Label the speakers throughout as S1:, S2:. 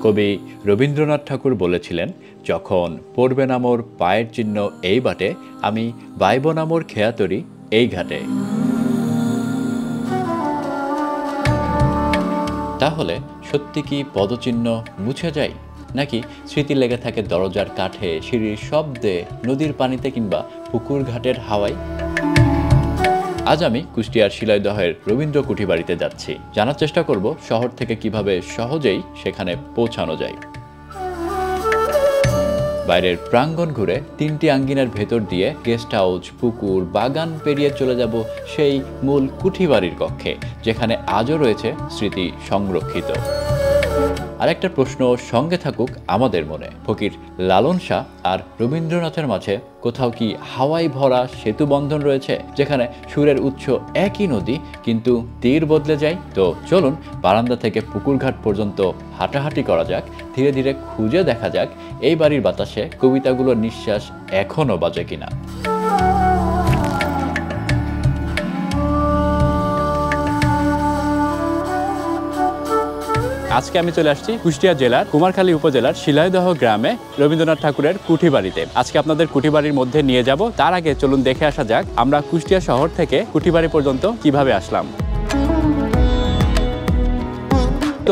S1: কবি রবীন্দ্রনাথ ঠাকুর বলেছিলেন, যখন পড়বে না মোর পায়ের চিহ্ন এই বাটে, আমি বাইব না মোর খেয়াতরি এই ঘাটে। তাহলে সত্যি কি পদচিহ্ন মুছে যায়, নাকি স্মৃতি লেগে থাকে দরজার কাঠে, সিঁড়ির শব্দে, নদীর পানিতে কিংবা পুকুর ঘাটের হাওয়ায়? আজ আমি কুষ্টিয়ার শিলাইদহের রবীন্দ্র কুঠিবাড়িতে যাচ্ছি। জানার চেষ্টা করব শহর থেকে কিভাবে সহজেই সেখানে পৌঁছানো যায়। বাইরের প্রাঙ্গণ ঘুরে 3টি আঙ্গিনার ভেতর দিয়ে গেস্ট হাউস, পুকুর, বাগান পেরিয়ে চলে যাব সেই মূল কুঠিবাড়ির কক্ষে, যেখানে আজও রয়েছে স্মৃতি সংরক্ষিত। আরেকটা প্রশ্ন সঙ্গে থাকুক আমাদের মনে, ফকির লালন শাহ আর রবীন্দ্রনাথের মাঝে কোথাও কি হাওয়ায় ভরা সেতু বন্ধন রয়েছে, যেখানে সুরের উৎস একই নদী কিন্তু তীর বদলে যায়? তো চলুন বারান্দা থেকে পুকুরঘাট পর্যন্ত হাঁটাহাঁটি করা যাক, ধীরে ধীরে খুঁজে দেখা যাক এই বাড়ির বাতাসে কবিতাগুলোর নিঃশ্বাস এখনও বাজে কিনা। আজকে আমি চলে আসছি কুষ্টিয়া জেলার কুমারখালী উপজেলার শিলাইদহ গ্রামে রবীন্দ্রনাথ ঠাকুরের কুঠিবাড়িতে। আজকে আপনাদের কুঠিবাড়ির মধ্যে নিয়ে যাব। তার আগে চলুন দেখে আসা যাক আমরা কুষ্টিয়া শহর থেকে কুঠিবাড়ি পর্যন্ত কিভাবে আসলাম।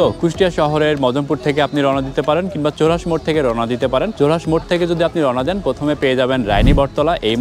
S1: তো কুষ্টিয়া শহরের মদনপুর থেকে আপনি রওনা দিতে পারেন, কিংবা চৌরাস মোড় থেকে রওনা দিতে পারেন। চৌরাস মোড় থেকে যদি আপনি রওনা দেন, প্রথমে পেয়ে যাবেন রায়নী বটতলা এই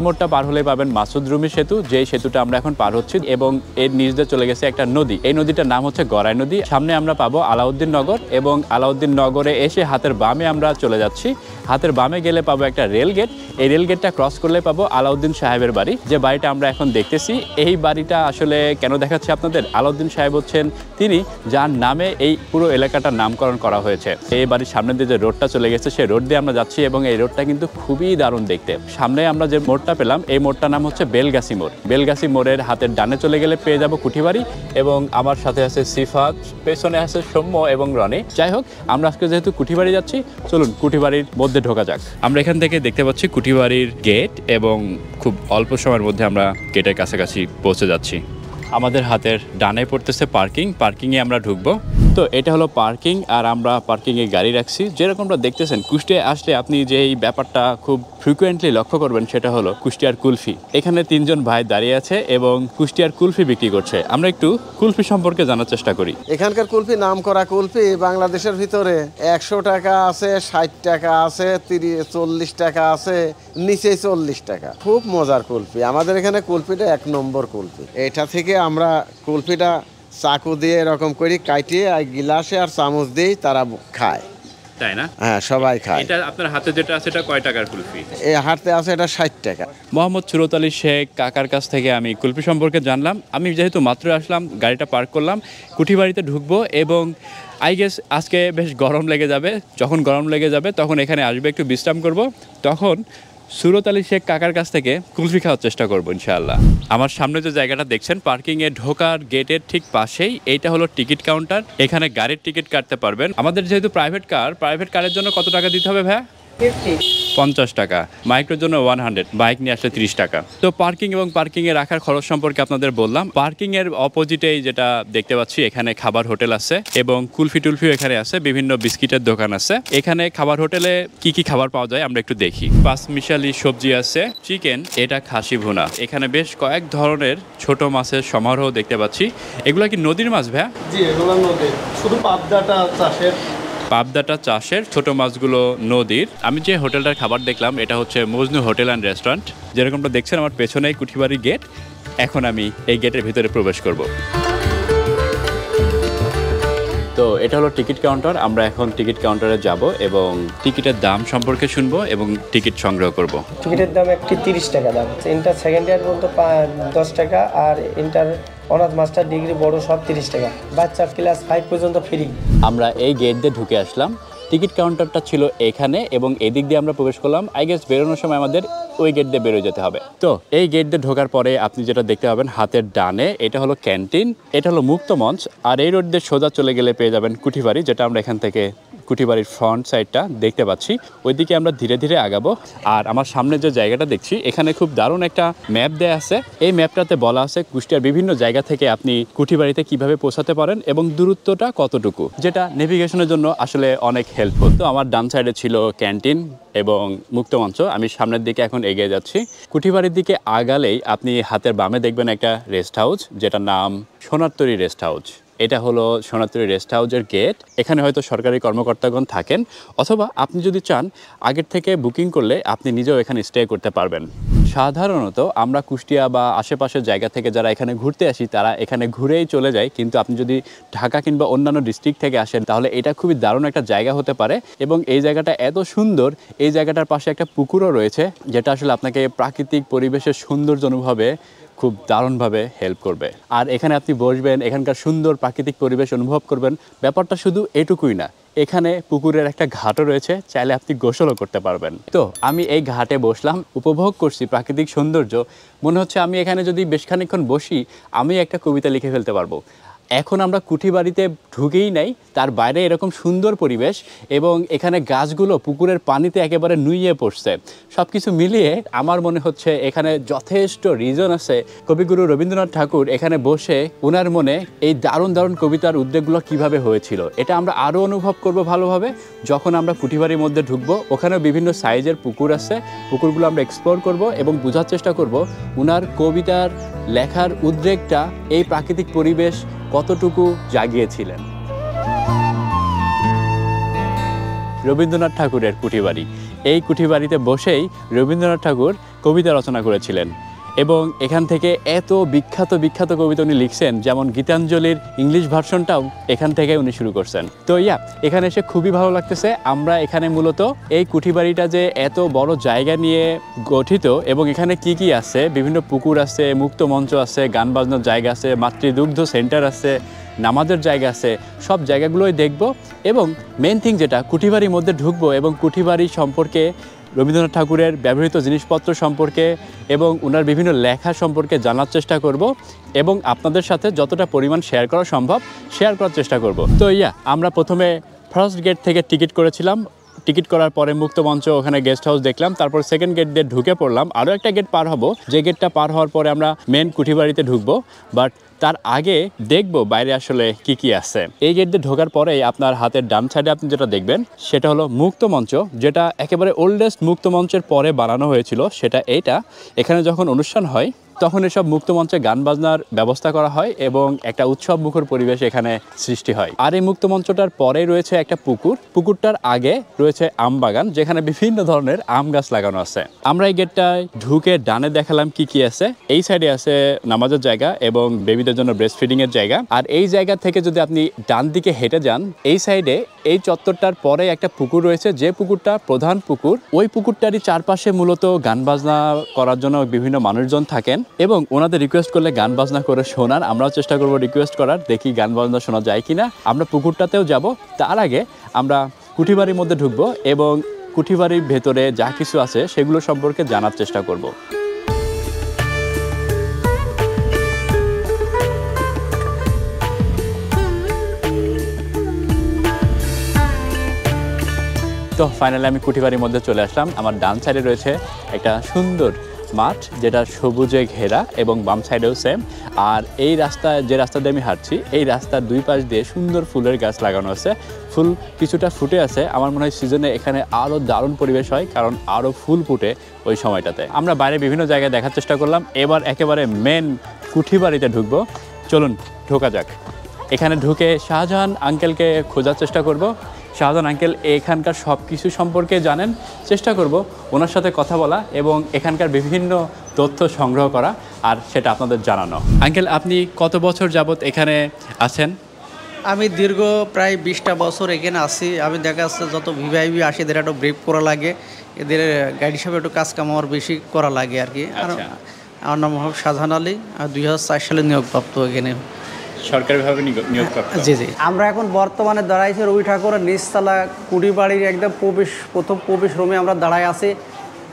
S1: মোড়টা পার হলে পাবেন মাসুদ রুমি সেতু, যেই সেতুটা আমরা এখন পার হচ্ছি, এবং এর নিচ দিয়ে চলে গেছে একটা নদী। এই নদীটার নাম হচ্ছে গড়াই নদী। সামনে আমরা পাবো আলাউদ্দিন নগর, এবং আলাউদ্দিন নগরে এসে হাতের বামে আমরা চলে যাচ্ছি। হাতের বামে গেলে পাবো একটা রেল গেট। এই রেল গেটটা ক্রস করলে পাবো আলাউদ্দিন সাহেবের বাড়ি, যে বাড়িটা আমরা এখন দেখতেছি। এই বাড়িটা আসলে কেন দেখাচ্ছি আপনাদের, আলাউদ্দিন সাহেব হচ্ছেন তিনি যার নামে এই পুরো এলাকাটার নামকরণ করা হয়েছে। এই বাড়ির সামনে দিয়ে যে রোডটা চলে গেছে, সেই রোড দিয়ে আমরা যাচ্ছি, এবং এই রোডটা কিন্তু খুবই দারুণ দেখতে। সামনে আমরা যে মোড়টা পেলাম, এই মোড়টার নাম হচ্ছে বেলগাছি মোড়। বেলগাছি মোড়ের হাতের ডানে চলে গেলে পেয়ে যাবো কুঠিবাড়ি, এবং আমার সাথে আছে সিফাত, পেছনে আছে সৌম্য এবং রনি। যাই হোক, আমরা আজকে যেহেতু কুঠিবাড়ি যাচ্ছি, চলুন কুঠিবাড়ির মধ্যে ঢোকা যাক। আমরা এখান থেকে দেখতে পাচ্ছি কুঠিবাড়ির গেট, এবং খুব অল্প সময়ের মধ্যে আমরা গেটের কাছাকাছি পৌঁছে যাচ্ছি। আমাদের হাতের ডানে পড়তেছে পার্কিংয়ে আমরা ঢুকবো। তো এটা হলো পার্কিং, আর আমরা পার্কিংয়ে গাড়ি রাখছি। যেরকমটা দেখতেছেন, কুষ্টিয়ায় আসলে আপনি যে এই ব্যাপারটা খুব ফ্রিকুয়েন্টলি লক্ষ্য করবেন, সেটা হলো কুষ্টিয়ার কুলফি। এখানে 3 জন ভাই দাঁড়িয়ে আছে এবং কুষ্টিয়ার কুলফি বিক্রি করছে। আমরা একটু কুলফি সম্পর্কে জানার চেষ্টা করি।
S2: এখানকার কুলফি, নাম করা কুলফি বাংলাদেশের ভিতরে 100 টাকা আছে, 60 টাকা আছে, 40 টাকা আছে, নিচে 40 টাকা। খুব মজার কুলফি। আমাদের এখানে কুলফিটা 1 নম্বর কুলফি। এটা থেকে আমরা কুলফিটা চাকু দিয়ে এরকম করে কাটিয়ে আর গিলাসে আর চামচ দিয়ে তারা খায়,
S1: তাই না?
S2: হ্যাঁ, সবাই খায়।
S1: এটা আপনার হাতে যেটা আছে, এটা কয় টাকার কুলফি?
S2: এই হাতে আছে এটা 60 টাকা।
S1: মোহাম্মদ সুরত আলী শেখ কাকার কাছ থেকে আমি কুলফি সম্পর্কে জানলাম। আমি যেহেতু মাত্র আসলাম, গাড়িটা পার্ক করলাম, কুঠিবাড়িতে ঢুকবো, এবং আই গেস আজকে বেশ গরম লেগে যাবে। যখন গরম লেগে যাবে তখন এখানে আসবে, একটু বিশ্রাম করব, তখন সুরত আলী শেখ কাকার কাছ থেকে কুলফি খাওয়ার চেষ্টা করবো ইনশাআল্লাহ। আমার সামনে যে জায়গাটা দেখছেন, পার্কিংয়ে ঢোকার গেটের ঠিক পাশেই, এইটা হলো টিকিট কাউন্টার। এখানে গাড়ির টিকিট কাটতে পারবেন। আমাদের যেহেতু প্রাইভেট কারের জন্য কত টাকা দিতে হবে ভাইয়া? 50 টাকা। মাইক্রোর জন্য 100, বাইক নিয়ে আসলে 30 টাকা। তো পার্কিং এবং পার্কিংয়ে রাখার খরচ সম্পর্কে আপনাদের বললাম। পার্কিংয়ের অপোজিটেই যেটা দেখতে পাচ্ছি, এখানে খাবার হোটেল আছে, এবং কুলফি টুলফিও এখানে আছে, বিভিন্ন বিস্কিটের দোকান আছে। এখানে খাবার হোটেলে কি কি খাবার পাওয়া যায় আমরা একটু দেখি। 5 মিশালি সবজি আছে, চিকেন, এটা খাসি ভুনা। এখানে বেশ কয়েক ধরনের ছোট মাছের সমারোহ দেখতে পাচ্ছি। এগুলো কি নদীর মাছ ভাইয়া?
S3: জি, এগুলো নদীর। শুধু
S1: পাবদাটা চাষের, ছোট মাছগুলো নদীর। আমি যে হোটেলটার খাবার দেখলাম, এটা হচ্ছে মজনু হোটেল অ্যান্ড রেস্টুরেন্ট। যেরকমটা দেখছেন আমার পেছনেই কুঠিবাড়ি গেট। এখন আমি এই গেটের ভিতরে প্রবেশ করব। তো এটা হলো টিকিট কাউন্টার। আমরা এখন টিকিট কাউন্টারে যাব এবং টিকিটের দাম সম্পর্কে শুনবো এবং টিকিট সংগ্রহ করব।
S4: টিকিটের দাম একটি 30 টাকা দাম। ইন্টার সেকেন্ড ইয়ার পর্যন্ত 10 টাকা, আর ইন্টার অনার্স মাস্টার ডিগ্রি বড় সব 30 টাকা। বাচ্চা ক্লাস 5 পর্যন্ত ফ্রি।
S1: আমরা এই গেট দিয়ে ঢুকে আসলাম। টিকিট কাউন্টারটা ছিল এখানে, এবং এদিক দিয়ে আমরা প্রবেশ করলাম। আই গেস বেরোনোর সময় আমাদের ওই গেট দিয়ে বেরোয় যেতে হবে। তো এই গেট দিয়ে ঢোকার পরে আপনি যেটা দেখতে পাবেন হাতের ডানে, এটা হলো ক্যান্টিন, এটা হলো মুক্ত মঞ্চ, আর এই রোড দিয়ে সোজা চলে গেলে পেয়ে যাবেন কুঠিবাড়ি, যেটা আমরা এখান থেকে কুঠিবাড়ির ফ্রন্ট সাইডটা দেখতে পাচ্ছি, ওইদিকে আমরা ধীরে ধীরে আগাবো। আর আমার সামনে যে জায়গাটা দেখছি এখানে খুব দারুণ একটা ম্যাপ দেয়া আছে। এই ম্যাপটাতে বলা আছে কুষ্টিয়ার বিভিন্ন জায়গা থেকে আপনি কুঠিবাড়িতে কিভাবে পৌঁছাতে পারেন এবং দূরত্বটা কতটুকু, যেটা নেভিগেশনের জন্য আসলে অনেক হেল্পফুল। তো আমার ডান সাইডে ছিল ক্যান্টিন এবং মুক্তমঞ্চ। আমি সামনের দিকে এখন এগিয়ে যাচ্ছি। কুঠিবাড়ির দিকে আগালেই আপনি হাতের বামে দেখবেন একটা রেস্ট হাউস, যেটার নাম সোনারতরী রেস্ট হাউস। এটা হলো সোনারতরী রেস্ট হাউসের গেট। এখানে হয়তো সরকারি কর্মকর্তাগণ থাকেন, অথবা আপনি যদি চান আগের থেকে বুকিং করলে আপনি নিজেও এখানে স্টে করতে পারবেন। সাধারণত আমরা কুষ্টিয়া বা আশেপাশের জায়গা থেকে যারা এখানে ঘুরতে আসি তারা এখানে ঘুরেই চলে যায়, কিন্তু আপনি যদি ঢাকা কিংবা অন্যান্য ডিস্ট্রিক্ট থেকে আসেন তাহলে এটা খুবই দারুণ একটা জায়গা হতে পারে। এবং এই জায়গাটা এত সুন্দর, এই জায়গাটার পাশে একটা পুকুরও রয়েছে, যেটা আসলে আপনাকে প্রাকৃতিক পরিবেশের সৌন্দর্য অনুভবে খুব দারুণভাবে হেল্প করবে। আর এখানে আপনি বসবেন, এখানকার সুন্দর প্রাকৃতিক পরিবেশ অনুভব করবেন। ব্যাপারটা শুধু এটুকুই না, এখানে পুকুরের একটা ঘাটও রয়েছে, চাইলে আপনি গোসলও করতে পারবেন। তো আমি এই ঘাটে বসলাম, উপভোগ করছি প্রাকৃতিক সৌন্দর্য। মনে হচ্ছে আমি এখানে যদি বেশ খানিকক্ষণ বসি আমি একটা কবিতা লিখে ফেলতে পারবো। এখন আমরা কুঠিবাড়িতে ঢুকেই নাই, তার বাইরে এরকম সুন্দর পরিবেশ এবং এখানে গাছগুলো পুকুরের পানিতে একেবারে নুইয়ে পড়ছে। সব কিছু মিলিয়ে আমার মনে হচ্ছে এখানে যথেষ্ট রিজন আছে কবিগুরু রবীন্দ্রনাথ ঠাকুর এখানে বসে ওনার মনে এই দারুণ দারুণ কবিতার উদ্যোগগুলো কিভাবে হয়েছিল এটা আমরা আরও অনুভব করব ভালোভাবে যখন আমরা কুঠিবাড়ির মধ্যে ঢুকবো। ওখানেও বিভিন্ন সাইজের পুকুর আছে, পুকুরগুলো আমরা এক্সপ্লোর করব এবং বোঝার চেষ্টা করব ওনার কবিতার লেখার উদ্রেকটা এই প্রাকৃতিক পরিবেশ কতটুকু জাগিয়েছিলেন। রবীন্দ্রনাথ ঠাকুরের কুঠিবাড়ি, এই কুঠিবাড়িতে বসেই রবীন্দ্রনাথ ঠাকুর কবিতা রচনা করেছিলেন এবং এখান থেকে এত বিখ্যাত বিখ্যাত কবিতা উনি লিখছেন, যেমন গীতাঞ্জলির ইংলিশ ভার্সনটাও এখান থেকে উনি শুরু করছেন। তো এখানে এসে খুবই ভালো লাগতেছে। আমরা এখানে মূলত এই কুঠিবাড়িটা যে এত বড় জায়গা নিয়ে গঠিত এবং এখানে কি কি আছে, বিভিন্ন পুকুর আছে, মুক্ত মঞ্চ আছে, গান বাজনার জায়গা আছে, মাতৃদুগ্ধ সেন্টার আছে, নামাজের জায়গা আছে, সব জায়গাগুলোই দেখব এবং মেন থিং যেটা কুঠিবাড়ির মধ্যে ঢুকবো এবং কুঠিবাড়ি সম্পর্কে, রবীন্দ্রনাথ ঠাকুরের ব্যবহৃত জিনিসপত্র সম্পর্কে এবং ওনার বিভিন্ন লেখা সম্পর্কে জানার চেষ্টা করব এবং আপনাদের সাথে যতটা পরিমাণ শেয়ার করা সম্ভব শেয়ার করার চেষ্টা করব। তো আমরা প্রথমে ফার্স্ট গেট থেকে টিকিট করেছিলাম। টিকিট করার পরে মুক্ত মঞ্চ, ওখানে গেস্ট হাউস দেখলাম, তারপর সেকেন্ড গেট দিয়ে ঢুকে পড়লাম। আরও একটা গেট পার হব, যে গেটটা পার হওয়ার পরে আমরা মেন কুঠিবাড়িতে ঢুকবো, বাট তার আগে দেখব বাইরে আসলে কি কি আছে। এই গেট দিয়ে ঢোকার পরেই আপনার হাতের ডান সাইডে আপনি যেটা দেখবেন সেটা হলো মুক্ত মঞ্চ, যেটা একেবারে ওল্ডেস্ট মুক্ত মঞ্চের পরে বানানো হয়েছিল। সেটা এইটা, এখানে যখন অনুষ্ঠান হয় তখন এসব মুক্ত মঞ্চে গান বাজনার ব্যবস্থা করা হয় এবং একটা উৎসব মুখর পরিবেশ এখানে সৃষ্টি হয়। আর এই মুক্ত মঞ্চটার পরে রয়েছে একটা পুকুর, পুকুরটার আগে রয়েছে আম বাগান, যেখানে বিভিন্ন ধরনের আম গাছ লাগানো আছে। আমরা এই গেটটায় ঢুকে ডানে দেখালাম কি কি আছে। এই সাইডে আছে নামাজের জায়গা এবং বেবিদের জন্য ব্রেস্ট ফিডিং এর জায়গা। আর এই জায়গা থেকে যদি আপনি ডান দিকে হেঁটে যান, এই সাইডে এই চত্বরটার পরে একটা পুকুর রয়েছে, যে পুকুরটা প্রধান পুকুর। ওই পুকুরটারই চারপাশে মূলত গান বাজনা করার জন্য বিভিন্ন মানুষজন থাকেন এবং ওনাদের রিকোয়েস্ট করলে গান বাজনা করে শোনান। আমরাও চেষ্টা করব রিকোয়েস্ট করার, দেখি গান বাজনা শোনা যায় কিনা। আমরা পুকুরটাতেও যাব, তার আগে আমরা কুঠিবাড়ির মধ্যে ঢুকবো এবং কুঠিবাড়ির ভেতরে যা কিছু আছে সেগুলো সম্পর্কে জানার চেষ্টা করব। তো ফাইনালি আমি কুঠিবাড়ির মধ্যে চলে আসলাম। আমার ডান সাইডে রয়েছে একটা সুন্দর মাঠ, যেটা সবুজে ঘেরা এবং বাম সাইডেও সেম। আর এই যে রাস্তা দিয়ে আমি হাঁটছি, এই রাস্তার দুই পাশ দিয়ে সুন্দর ফুলের গাছ লাগানো আছে। ফুল কিছুটা ফুটে আছে, আমার মনে হয় সিজনে এখানে আরও দারুণ পরিবেশ হয়, কারণ আরও ফুল ফুটে ওই সময়টাতে। আমরা বাইরে বিভিন্ন জায়গায় দেখার চেষ্টা করলাম, এবার একেবারে মেন কুঠিবাড়িতে ঢুকবো। চলুন ঢোকা যাক। এখানে ঢুকে শাহজাহান আঙ্কেলকে খোঁজার চেষ্টা করব। শাহজাহান আঙ্কেল এখানকার সব কিছু সম্পর্কে জানেন, চেষ্টা করব ওনার সাথে কথা বলা এবং এখানকার বিভিন্ন তথ্য সংগ্রহ করা আর সেটা আপনাদের জানানো। আঙ্কেল, আপনি কত বছর যাবত এখানে আছেন?
S5: আমি দীর্ঘ প্রায় 20টা বছর এখানে আছি। আমি দেখা যাচ্ছে যত ভিভাইভি আসে এদের একটু ব্রেক করা লাগে, এদের গাইড হিসাবে একটু কাজ কাম আমার বেশি করা লাগে আর কি। আর আমার নাম মোহাম্মদ শাহজাহান আলী, 2004 সালে নিয়োগপ্রাপ্ত এখানে
S1: সরকারিভাবে নিয়োগপ্রাপ্ত।
S5: জি জি। আমরা এখন বর্তমানে দাঁড়াইছি রবি ঠাকুরের নিচতলা কুঠিবাড়ির একদম প্রথম প্রবেশ রুমে আমরা দাঁড়াই আছি।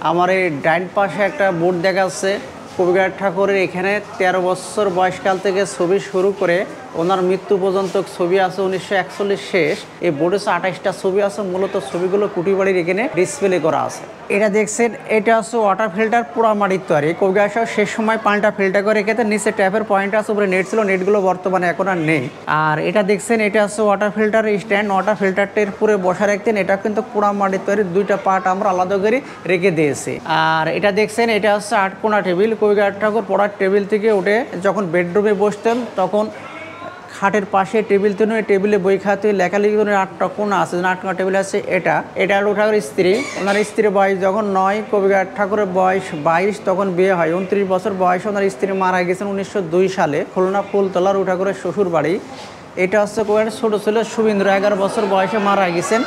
S5: আমার এই ডাইন পাশে একটা বোর্ড দেখা যাচ্ছে, কবিরাজ ঠাকুরের এখানে 13 বছর বয়সকাল থেকে ছবি শুরু করে ওনার মৃত্যু পর্যন্ত ছবি আছে 1941 শেষ। এই বোর্ডে 28টা ছবি আছে, মূলত ছবিগুলো কুটিবাড়ির এখানে ডিসপ্লে করা আছে। এটা দেখছেন, এটা হচ্ছে ওয়াটার ফিল্টার পুরা মাটির তৈরি। কবিগাছা শেষ সময় পানিটা ফিল্টার করে রেখেতে নিচে ট্যাপের পয়েন্ট আছে, উপরে নেট ছিল, নেটগুলো বর্তমানে এখন আর নেই। আর এটা দেখছেন, এটা হচ্ছে ওয়াটার ফিল্টার স্ট্যান্ড। ওয়াটার ফিল্টারটির পুরে বসা রাখতেন, এটা কিন্তু পুরা মাটির তৈরি, দুইটা পার্ট আমরা আলাদা করে রেখে দিয়েছি। আর এটা দেখছেন, এটা হচ্ছে 8 কোণা টেবিল। কবিগাছ ঠাকুর পড়ার টেবিল থেকে উঠে যখন বেডরুমে বসতেন তখন খাটের পাশে টেবিল তো নয়, টেবিলে বই খাতে লেখালেখি করে 8টা কোণা আছে, 8 কোণা টেবিল আছে। এটা হলো ঠাকুরের স্ত্রী। ওনার স্ত্রীর বয়স যখন 9, কবিগাছ ঠাকুরের বয়স 22, তখন বিয়ে হয়। 29 বছর বয়সে ওনার স্ত্রী মারা গেছেন 1902 সালে, খুলনা ফুলতলার ঠাকুরের শ্বশুর বাড়ি। এটা হচ্ছে কবিগাছ ছোট ছেলে শুভেন্দ্র, 11 বছর বয়সে মারা গেছেন।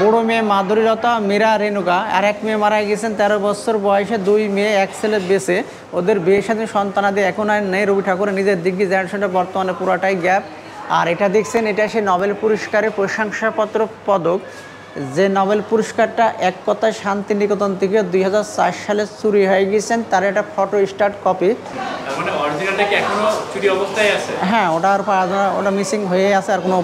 S5: বড় মেয়ে মাধুরীলতা, মীরা, রেণুকা। আর এক মেয়ে মারা গেছেন 13 বছর বয়সে। 2 মেয়ে 1 ছেলে বেঁচে। ওদের বিয়ের সাথে সন্তানাদি এখন আর নেই। রবি ঠাকুরের নিজের দিকে জেনারেশনটা বর্তমানে পুরাটাই গ্যাপ। আর এটা দেখছেন, এটা সে নোবেল পুরস্কারের প্রশংসাপত্র পদক, যে নোবেল পুরস্কারটা এক কথায় শান্তিনিকেতন থেকে 2004 সালে চুরি হয়ে গেছেন, তার একটা ফটো স্টার্ট কপি।
S1: মানে অরিজিনালটা কি এখনো চুরি অবস্থায় আছে?
S5: হ্যাঁ, ওটা মিসিং হয়ে আছে, আর কোনো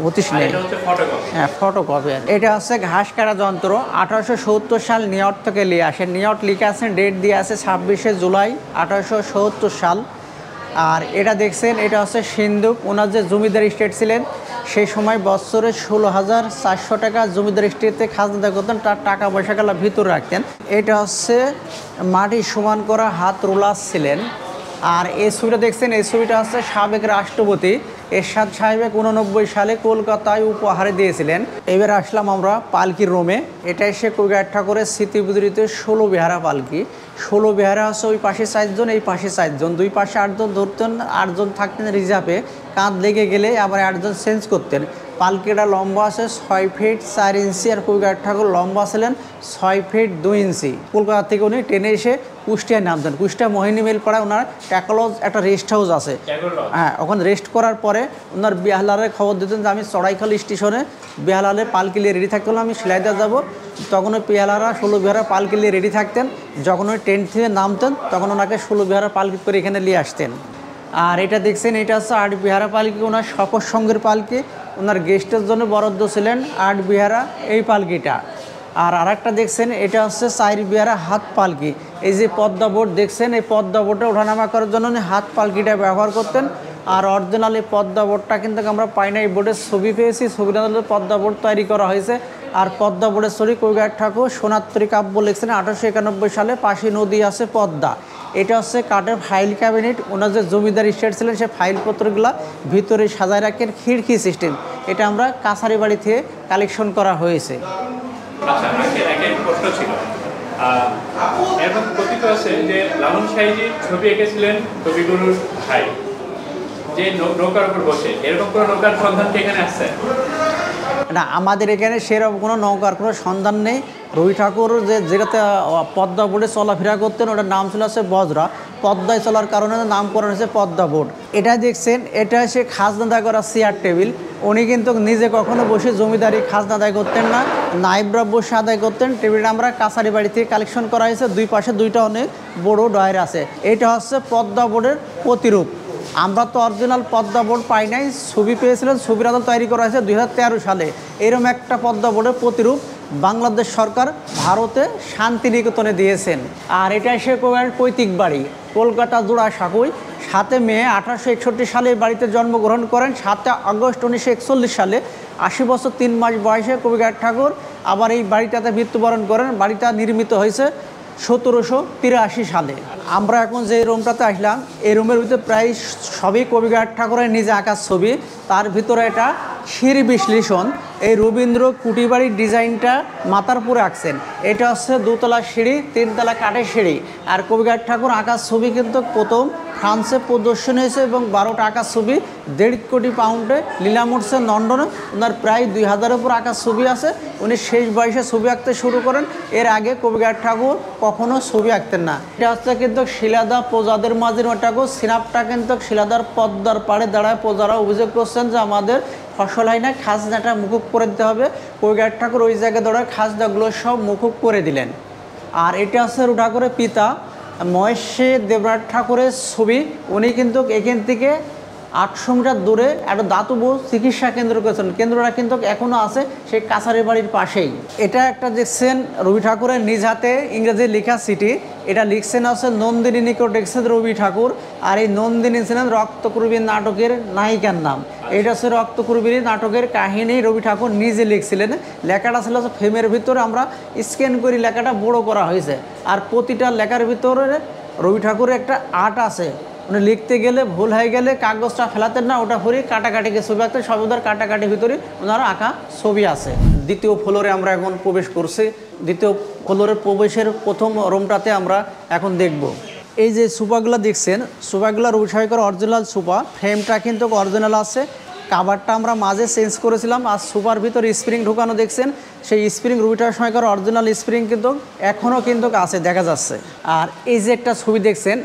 S5: হতিস নেই।
S1: এটা হচ্ছে ফটোকপি।
S5: হ্যাঁ, ফটোকপি। এটা হচ্ছে ঘাস কাটা যন্ত্র। 1870 সাল নিউইয়র্ক থেকে নিয়ে আসে। নিউইয়র্ক লিখে আছে, ডেট দিয়ে আছে 26শে জুলাই 1870 সাল। আর এটা দেখছেন, এটা হচ্ছে সিন্ধুক। ওনার যে জমিদার স্টেট ছিলেন সেই সময় বছরে 16,400 টাকা জমিদার স্টেটে খাজনা করতেন, তার টাকা পয়সাগুলো ভিতরে রাখতেন। এটা হচ্ছে মাটি সমান করা হাত রোলার ছিলেন। আর এই ছবিটা দেখছেন, এই ছবিটা হচ্ছে সাবেক রাষ্ট্রপতি এরশাদ সাহেব 89 সালে কলকাতায় উপহারে দিয়েছিলেন। এবার আসলাম আমরা পালকির রোমে। এটা এসে কবিগাছ ঠাকুরের স্মৃতিবিজড়িত 16 বিহারা পালকি। 16 বিহারা হচ্ছে ওই পাশে 4 জন, এই পাশে 4 জন, দুই পাশে 8 জন ধরতেন, 8 জন থাকতেন রিজার্ভে। কাঁধ লেগে গেলে আবার 8 জন চেঞ্জ করতেন। পালকিটা লম্বা আছে 6 ফিট 4 ইঞ্চি, আর কবিগাছ ঠাকুর লম্বা ছিলেন 6 ফিট 2 ইঞ্চি। কলকাতা থেকে উনি ট্রেনে এসে কুষ্টিয়ায় নামতেন। কুষ্টিয়া মোহিনী মেল পাড়ায় ওনার ট্যাকলজ একটা রেস্ট হাউস আছে। হ্যাঁ, ওখানে রেস্ট করার পরে ওনার বিহালারে খবর দিতেন যে আমি চড়াইখাল স্টেশনে বিহালালে পালকি নিয়ে রেডি থাকতে হলো, আমি সিলাইদা যাব। তখন ওই বিহালারা 16 বিহারা পালকি নিয়ে রেডি থাকতেন। যখন ওই ট্রেন থেকে নামতেন তখন ওনাকে 16 বিহারা পালকি করে এখানে নিয়ে আসতেন। আর এটা দেখছেন, এটা হচ্ছে 8 বিহারা পালকি, ওনার শপথ সঙ্গের পালকি। ওনার গেস্টের জন্য বরাদ্দ ছিলেন 8 বিহারা এই পালকিটা। আর আরেকটা দেখছেন, এটা হচ্ছে 4 বিহারা হাত পালকি। এই যে পদ্মা বোর্ড দেখছেন, এই পদ্মা বোর্ডে ওঠানামা করার জন্য উনি হাত পালকিটা ব্যবহার করতেন। আর অরিজিনাল এই পদ্মা বোর্ডটা কিন্তু আমরা পাই না, এই বোর্ডের ছবি পেয়েছি, ছবিটা পদ্মা বোর্ড তৈরি করা হয়েছে। আর পদ্মা বোর্ডের ছবি কবিগাছ ঠাকুর সোনাত্তরী কাব্য লিখছেন 1891 সালে, পাশে নদী আছে পদ্মা। এটা হচ্ছে কাঠের ফাইল ক্যাবিনেট। ওনার যে জমিদার স্টেট ছিলেন সে ফাইলপত্রগুলো ভিতরে সাজায় রাখেন, খিড়কি সিস্টেম। এটা আমরা কাছারি বাড়ি থেকে কালেকশন করা হয়েছে।
S1: আচ্ছা, একটা প্রশ্ন ছিল, এরকম কথিত আছে যে লালন সাইজি ছবি এঁকেছিলেন কবিগুরুর ভাই, যে নৌকার উপর বসে, এরকম কোনো নৌকার সন্ধান কি এখানে আসছে?
S5: না, আমাদের এখানে সেরকম কোনো নৌকার কোনো সন্ধান নেই। রবি ঠাকুর যেটাতে পদ্মা বোর্ডে চলাফেরা করতেন ওটার নাম ছিল হচ্ছে বজরা। পদ্মায় চলার কারণে নামকরণ হয়েছে পদ্মা বোর্ড। এটা দেখছেন, এটা সে খাজনা আদায় করা চেয়ার টেবিল। উনি কিন্তু নিজে কখনো বসে জমিদারি খাজনা আদায় করতেন না, নাইবরা বসে আদায় করতেন। টেবিলটা আমরা কাছারি বাড়ি থেকে কালেকশন করা হয়েছে। দুই পাশে দুইটা অনেক বড় ডয়ার আছে। এটা হচ্ছে পদ্মা বোর্ডের প্রতিরূপ। আমরা তো অরিজিনাল পদ্মা বোর্ড পাই নাই, ছবি পেয়েছিলেন, ছবির আদল তৈরি করা হয়েছে 2013 সালে। এরকম একটা পদ্মা বোর্ডের প্রতিরূপ বাংলাদেশ সরকার ভারতে শান্তিনিকেতনে দিয়েছেন। আর এটা সে পৈতৃক বাড়ি, কলকাতা জোড়া সাকুই। 7 মে 1861 সালে বাড়িতে জন্মগ্রহণ করেন। 7 আগস্ট 1941 সালে 80 বছর 3 মাস বয়সে কবিগাছ ঠাকুর আবার এই বাড়িটাতে মৃত্যুবরণ করেন। বাড়িটা নির্মিত হয়েছে 1783 সালে। আমরা এখন যে রুমটাতে আসলাম, এই রুমের ভিতরে প্রায় সবই কবিগাছ ঠাকুরের নিজে আঁকার ছবি। তার ভিতরে এটা সিঁড়ি বিশ্লেষণ। এই রবীন্দ্র কুটিবাড়ির ডিজাইনটা মাথার পুরে আঁকছেন। এটা হচ্ছে 2 তলা সিঁড়ি, 3 তলা কাঠের সিঁড়ি। আর কবিগাছ ঠাকুর আঁকার ছবি কিন্তু প্রথম ফ্রান্সে প্রদর্শন হয়েছে এবং 12টা আঁকার ছবি 1.5 কোটি পাউন্ডে নিলাম উঠছে লন্ডনে। ওনার প্রায় 2000-এর উপর আঁকার ছবি আছে। উনি শেষ বয়সে ছবি আঁকতে শুরু করেন। এর আগে কবিগাছ ঠাকুর কখনো ছবি আঁকতেন না। এটা হচ্ছে কিন্তু শিলাদা প্রজাদের মাঝে ঠাকুর। সিনাপটা কিন্তু শিলাদার পদ্মার পাড়ে দাঁড়ায় প্রজারা অভিযোগ করছেন যে আমাদের ফসল হয় না, খাজনাটা মুকুব করে দিতে হবে। কবিগাছ ঠাকুর ওই জায়গায় দাঁড়ায় খাজনাগুলো সব মুকুব করে দিলেন। আর এটা হচ্ছে ঠাকুরের পিতা মহেশে দেবনাথ ঠাকুরের ছবি। উনি কিন্তু এখান থেকে 800 মিটার দূরে একটা দাতব্য চিকিৎসা কেন্দ্র করেছেন। কেন্দ্রটা কিন্তু এখনও আছে সেই কাছারি বাড়ির পাশেই। এটা একটা দেখছেন রবি ঠাকুরের নিজ হাতে ইংরেজি লেখা চিঠি, এটা লিখছেন আছে নন্দিনী নিকট লিখছেন রবি ঠাকুর। আর এই নন্দিনী ছিলেন রক্তকুর্বী নাটকের নায়িকার নাম। এটা হচ্ছে রক্তকুর্বী নাটকের কাহিনী রবি ঠাকুর নিজে লিখছিলেন। লেখাটা ছিল ফ্রেমের ভিতরে আমরা স্ক্যান করি লেখাটা বড় করা হয়েছে। আর প্রতিটা লেখার ভিতরে রবি ঠাকুরের একটা আর্ট আছে, উনি লিখতে গেলে ভুল হয়ে গেলে কাগজটা ফেলাতেন না, ওটা ভরে কাটাকাটিকে ছবি আঁকতেন। সর্বদার কাটাকাটির ভিতরে ওনার আঁকা ছবি আছে। দ্বিতীয় ফ্লোরে আমরা এখন প্রবেশ করছি। দ্বিতীয় ফ্লোরে প্রবেশের প্রথম রুমটাতে আমরা এখন দেখব। এই যে সোফাগুলো দেখছেন, সোফাগুলো রবি ঠাকুরের অরিজিনাল সোফা, ফ্রেমটা কিন্তু অরিজিনাল আছে। কাভারটা আমরা মাঝে চেঞ্জ করেছিলাম। আর সোফার ভিতরে স্প্রিং ঢোকানো দেখছেন, সেই স্প্রিং রবি ঠাকুরের অরিজিনাল স্প্রিং কিন্তু এখনও কিন্তু আছে, দেখা যাচ্ছে। আর এই যে একটা ছবি দেখছেন,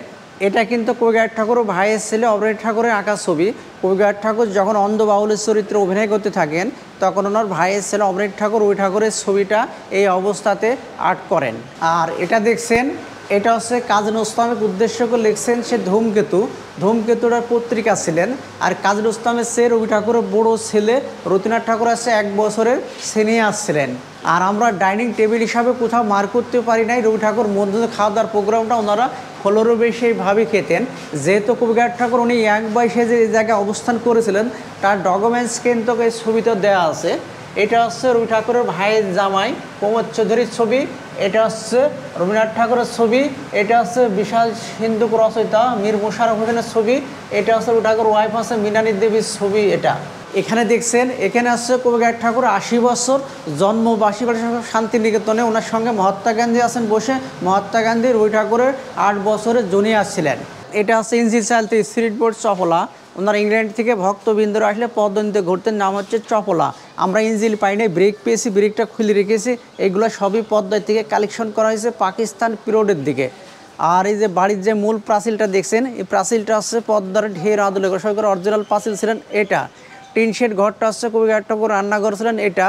S5: এটা কিন্তু কবিগায়ক ঠাকুর ভাইয়ের ছেলে অমরেশ ঠাকুরের আঁকা ছবি। কবিগায়ক ঠাকুর যখন অন্ধ বাউলের চরিত্রে অভিনয় করতে থাকেন, তখন ওনার ভাইয়ের ছেলে অমরেশ ঠাকুর ওই ঠাকুরের ছবিটা এই অবস্থাতে আর্ট করেন। আর এটা দেখছেন, এটা হচ্ছে কাজী নজরুল ইসলামের উদ্দেশ্য করে লিখছেন সে ধূমকেতু। ধূমকেতুটার পত্রিকা ছিলেন। আর কাজী নজরুল ইসলামের সে রবি ঠাকুরের বড় ছেলে রতিনাথ ঠাকুর আছে 1 বছরের সিনিয়র ছিলেন। আর আমরা ডাইনিং টেবিল হিসাবে কোথাও মার করতে পারি নাই। রবি ঠাকুর মধ্যে খাওয়া দাওয়ার প্রোগ্রামটা ওনারা ফলোরও বেশিভাবে খেতেন। যেহেতু কবিগায়ক ঠাকুর উনি 1 বয়সে যে জায়গায় অবস্থান করেছিলেন, তার ডকুমেন্টস কিন্তু এই ছবিতে দেওয়া আছে। এটা হচ্ছে রবি ঠাকুরের ভাইয়ের জামাই প্রমোদ চৌধুরীর ছবি। এটা হচ্ছে রবীন্দ্রনাথ ঠাকুরের ছবি। এটা হচ্ছে বিশাল হিন্দু রচয়িতা মীর মোশাররফ হোসেনের ছবি। এটা হচ্ছে রবি ঠাকুর ওয়াইফ আছে মীনানী দেবীর ছবি। এটা এখানে দেখছেন, এখানে আসছে কবিগায়ক ঠাকুর 80 বছর জন্মবার্ষিকী শান্তিনিকেতনে। ওনার সঙ্গে মহাত্মা গান্ধী আছেন বসে। মহাত্মা গান্ধী রবি ঠাকুরের 8 বছরের জুনিয়র ছিলেন। এটা হচ্ছে ইঞ্জিল চালতে স্পিরিট বোর্ড চপলা। ওনার ইংল্যান্ড থেকে ভক্তবৃন্দরা আসলে পদ্মনীতে ঘুরতেন, নাম হচ্ছে চপলা। আমরা ইঞ্জিল পাই নাই, ব্রেক পেয়েছি, ব্রেকটা খুলে রেখেছি। এগুলো সবই পদ্মার থেকে কালেকশন করা হয়েছে পাকিস্তান পিরিয়ডের দিকে। আর এই যে বাড়ির যে মূল প্রাচীলটা দেখছেন, এই প্রাচীলটা হচ্ছে পদ্মার ঢের আদলে সরকার অরিজিনাল প্রাচীল ছিলেন। এটা টিন শেড ঘরটা হচ্ছে কবিগায়ক ঠাকুর রান্নাঘর ছিলেন এটা।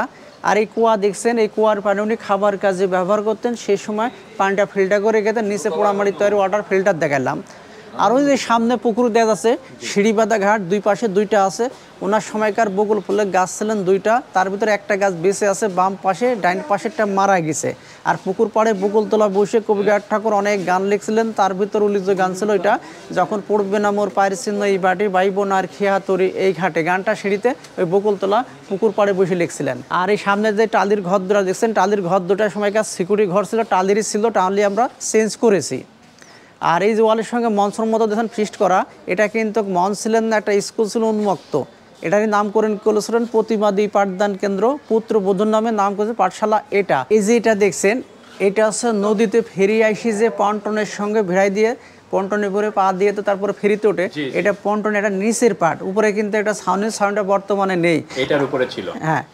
S5: আর এই কুয়া দেখছেন, এই কুয়ার পানি উনি খাবার কাজে ব্যবহার করতেন। সেই সময় পানিটা ফিল্টার করে খেতেন। নিচে পোড়ামাটি তৈরি ওয়াটার ফিল্টার দেখালাম। আর ওই যে সামনে পুকুর দেখা যাচ্ছে, সিঁড়িবাঁধা ঘাট, দুই পাশে দুইটা আছে। ওনার সময়কার বকুল ফুলের গাছ ছিলেন 2টা, তার ভিতরে একটা গাছ বেঁচে আছে বাম পাশে, ডাইন পাশেরটা মারা গেছে। আর পুকুর পাড়ে বকুলতলা বসে কবিগায়ক ঠাকুর অনেক গান লিখছিলেন। তার ভিতর উল্লেখ্য গান ছিল এটা, যখন পড়বে না মোর পায়ের চিহ্ন এই বাটি বাইব না আর খেয়া তরি এই ঘাটে। গানটা সিঁড়িতে ওই বকুলতলা পুকুর পাড়ে বসে লিখছিলেন। আর এই সামনে যে টালির ঘর দুটা দেখছেন, টালির ঘর দুটার সময়কার সিকিউরিটি ঘর ছিল, টালিরই ছিল, টালি আমরা চেঞ্জ করেছি। আর এই যে ওয়ালের সঙ্গে মঞ্চের মতো দেখেন ফিস্ট করা, এটা কিন্তু মঞ্চ ছিলেন না, একটা স্কুল ছিল উন্মুক্ত। এটারই নামকরণ করেছিলেন প্রতিবাদী পাঠদান কেন্দ্র পুত্র বোধন নামে নাম করেছে পাঠশালা। এটা এই যে এটা দেখছেন, এটা হচ্ছে নদীতে ফেরি আইসি যে পন্টনের সঙ্গে ভিড়াই দিয়ে পন্টনের উপরে পা দিয়ে তো তারপরে ফেরিতে ওঠে। এটা পন্টন, এটা নিচের পাট, উপরে কিন্তু এটা সাউন্ডটা বর্তমানে নেই,
S1: এটার উপরে ছিল।
S5: হ্যাঁ।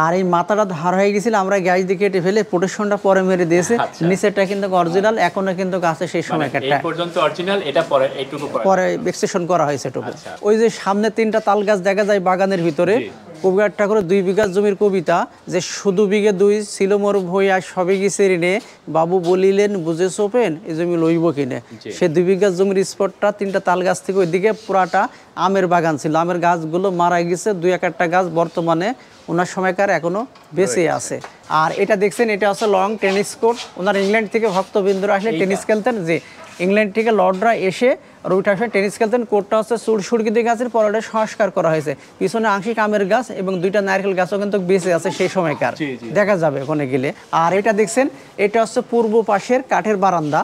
S5: আর এই মাথাটা ধার হয়ে গেছিল, আমরা গ্যাস দিয়ে কেটে ফেলে প্রোটেকশনটা পরে মেরে দিয়েছে। নিচেরটা কিন্তু অরিজিনাল এখনো কিন্তু আছে সেই সময়কারটা
S1: পর্যন্ত অরিজিনাল, এটা পরে এইটুকু
S5: পরে এক্সটেনশন করা হয়েছে এটুকু। ওই যে সামনে 3টা তাল গাছ দেখা যায় বাগানের ভিতরে। কবিগায়ক ঠাকুরের 2 বিঘা জমির কবিতা, যে শুধু বিঘে 2 ছিল মোর ভই আর সবে গেছে ঋণে, বাবু বলিলেন বুঝে সোপেন এই জমি লইব কিনে। সে 2 বিঘা জমির স্পটটা 3টা তাল গাছ থেকে ওইদিকে পুরাটা আমের বাগান ছিল। আমের গাছগুলো মারা গেছে, 2-1টা গাছ বর্তমানে ওনার সময়কার এখনো বেঁচে আছে। আর এটা দেখছেন, এটা হচ্ছে লং টেনিস কোর্ট। ওনার ইংল্যান্ড থেকে ভক্তবৃন্দরা আসলে টেনিস খেলতেন। যে ইংল্যান্ড থেকে লর্ডরা এসে রবি ঠাকুর টেনিস খেলতেন। কোর্টটা হচ্ছে সুরকি গাছের পরে সংস্কার করা হয়েছে। পিছনে আংশিক আমের গাছ এবং 2টা নারকেল গাছও কিন্তু বেঁচে আছে সেই সময়কার, দেখা যাবে ওখানে গেলে। আর এটা দেখছেন, এটা হচ্ছে পূর্ব পাশের কাঠের বারান্দা।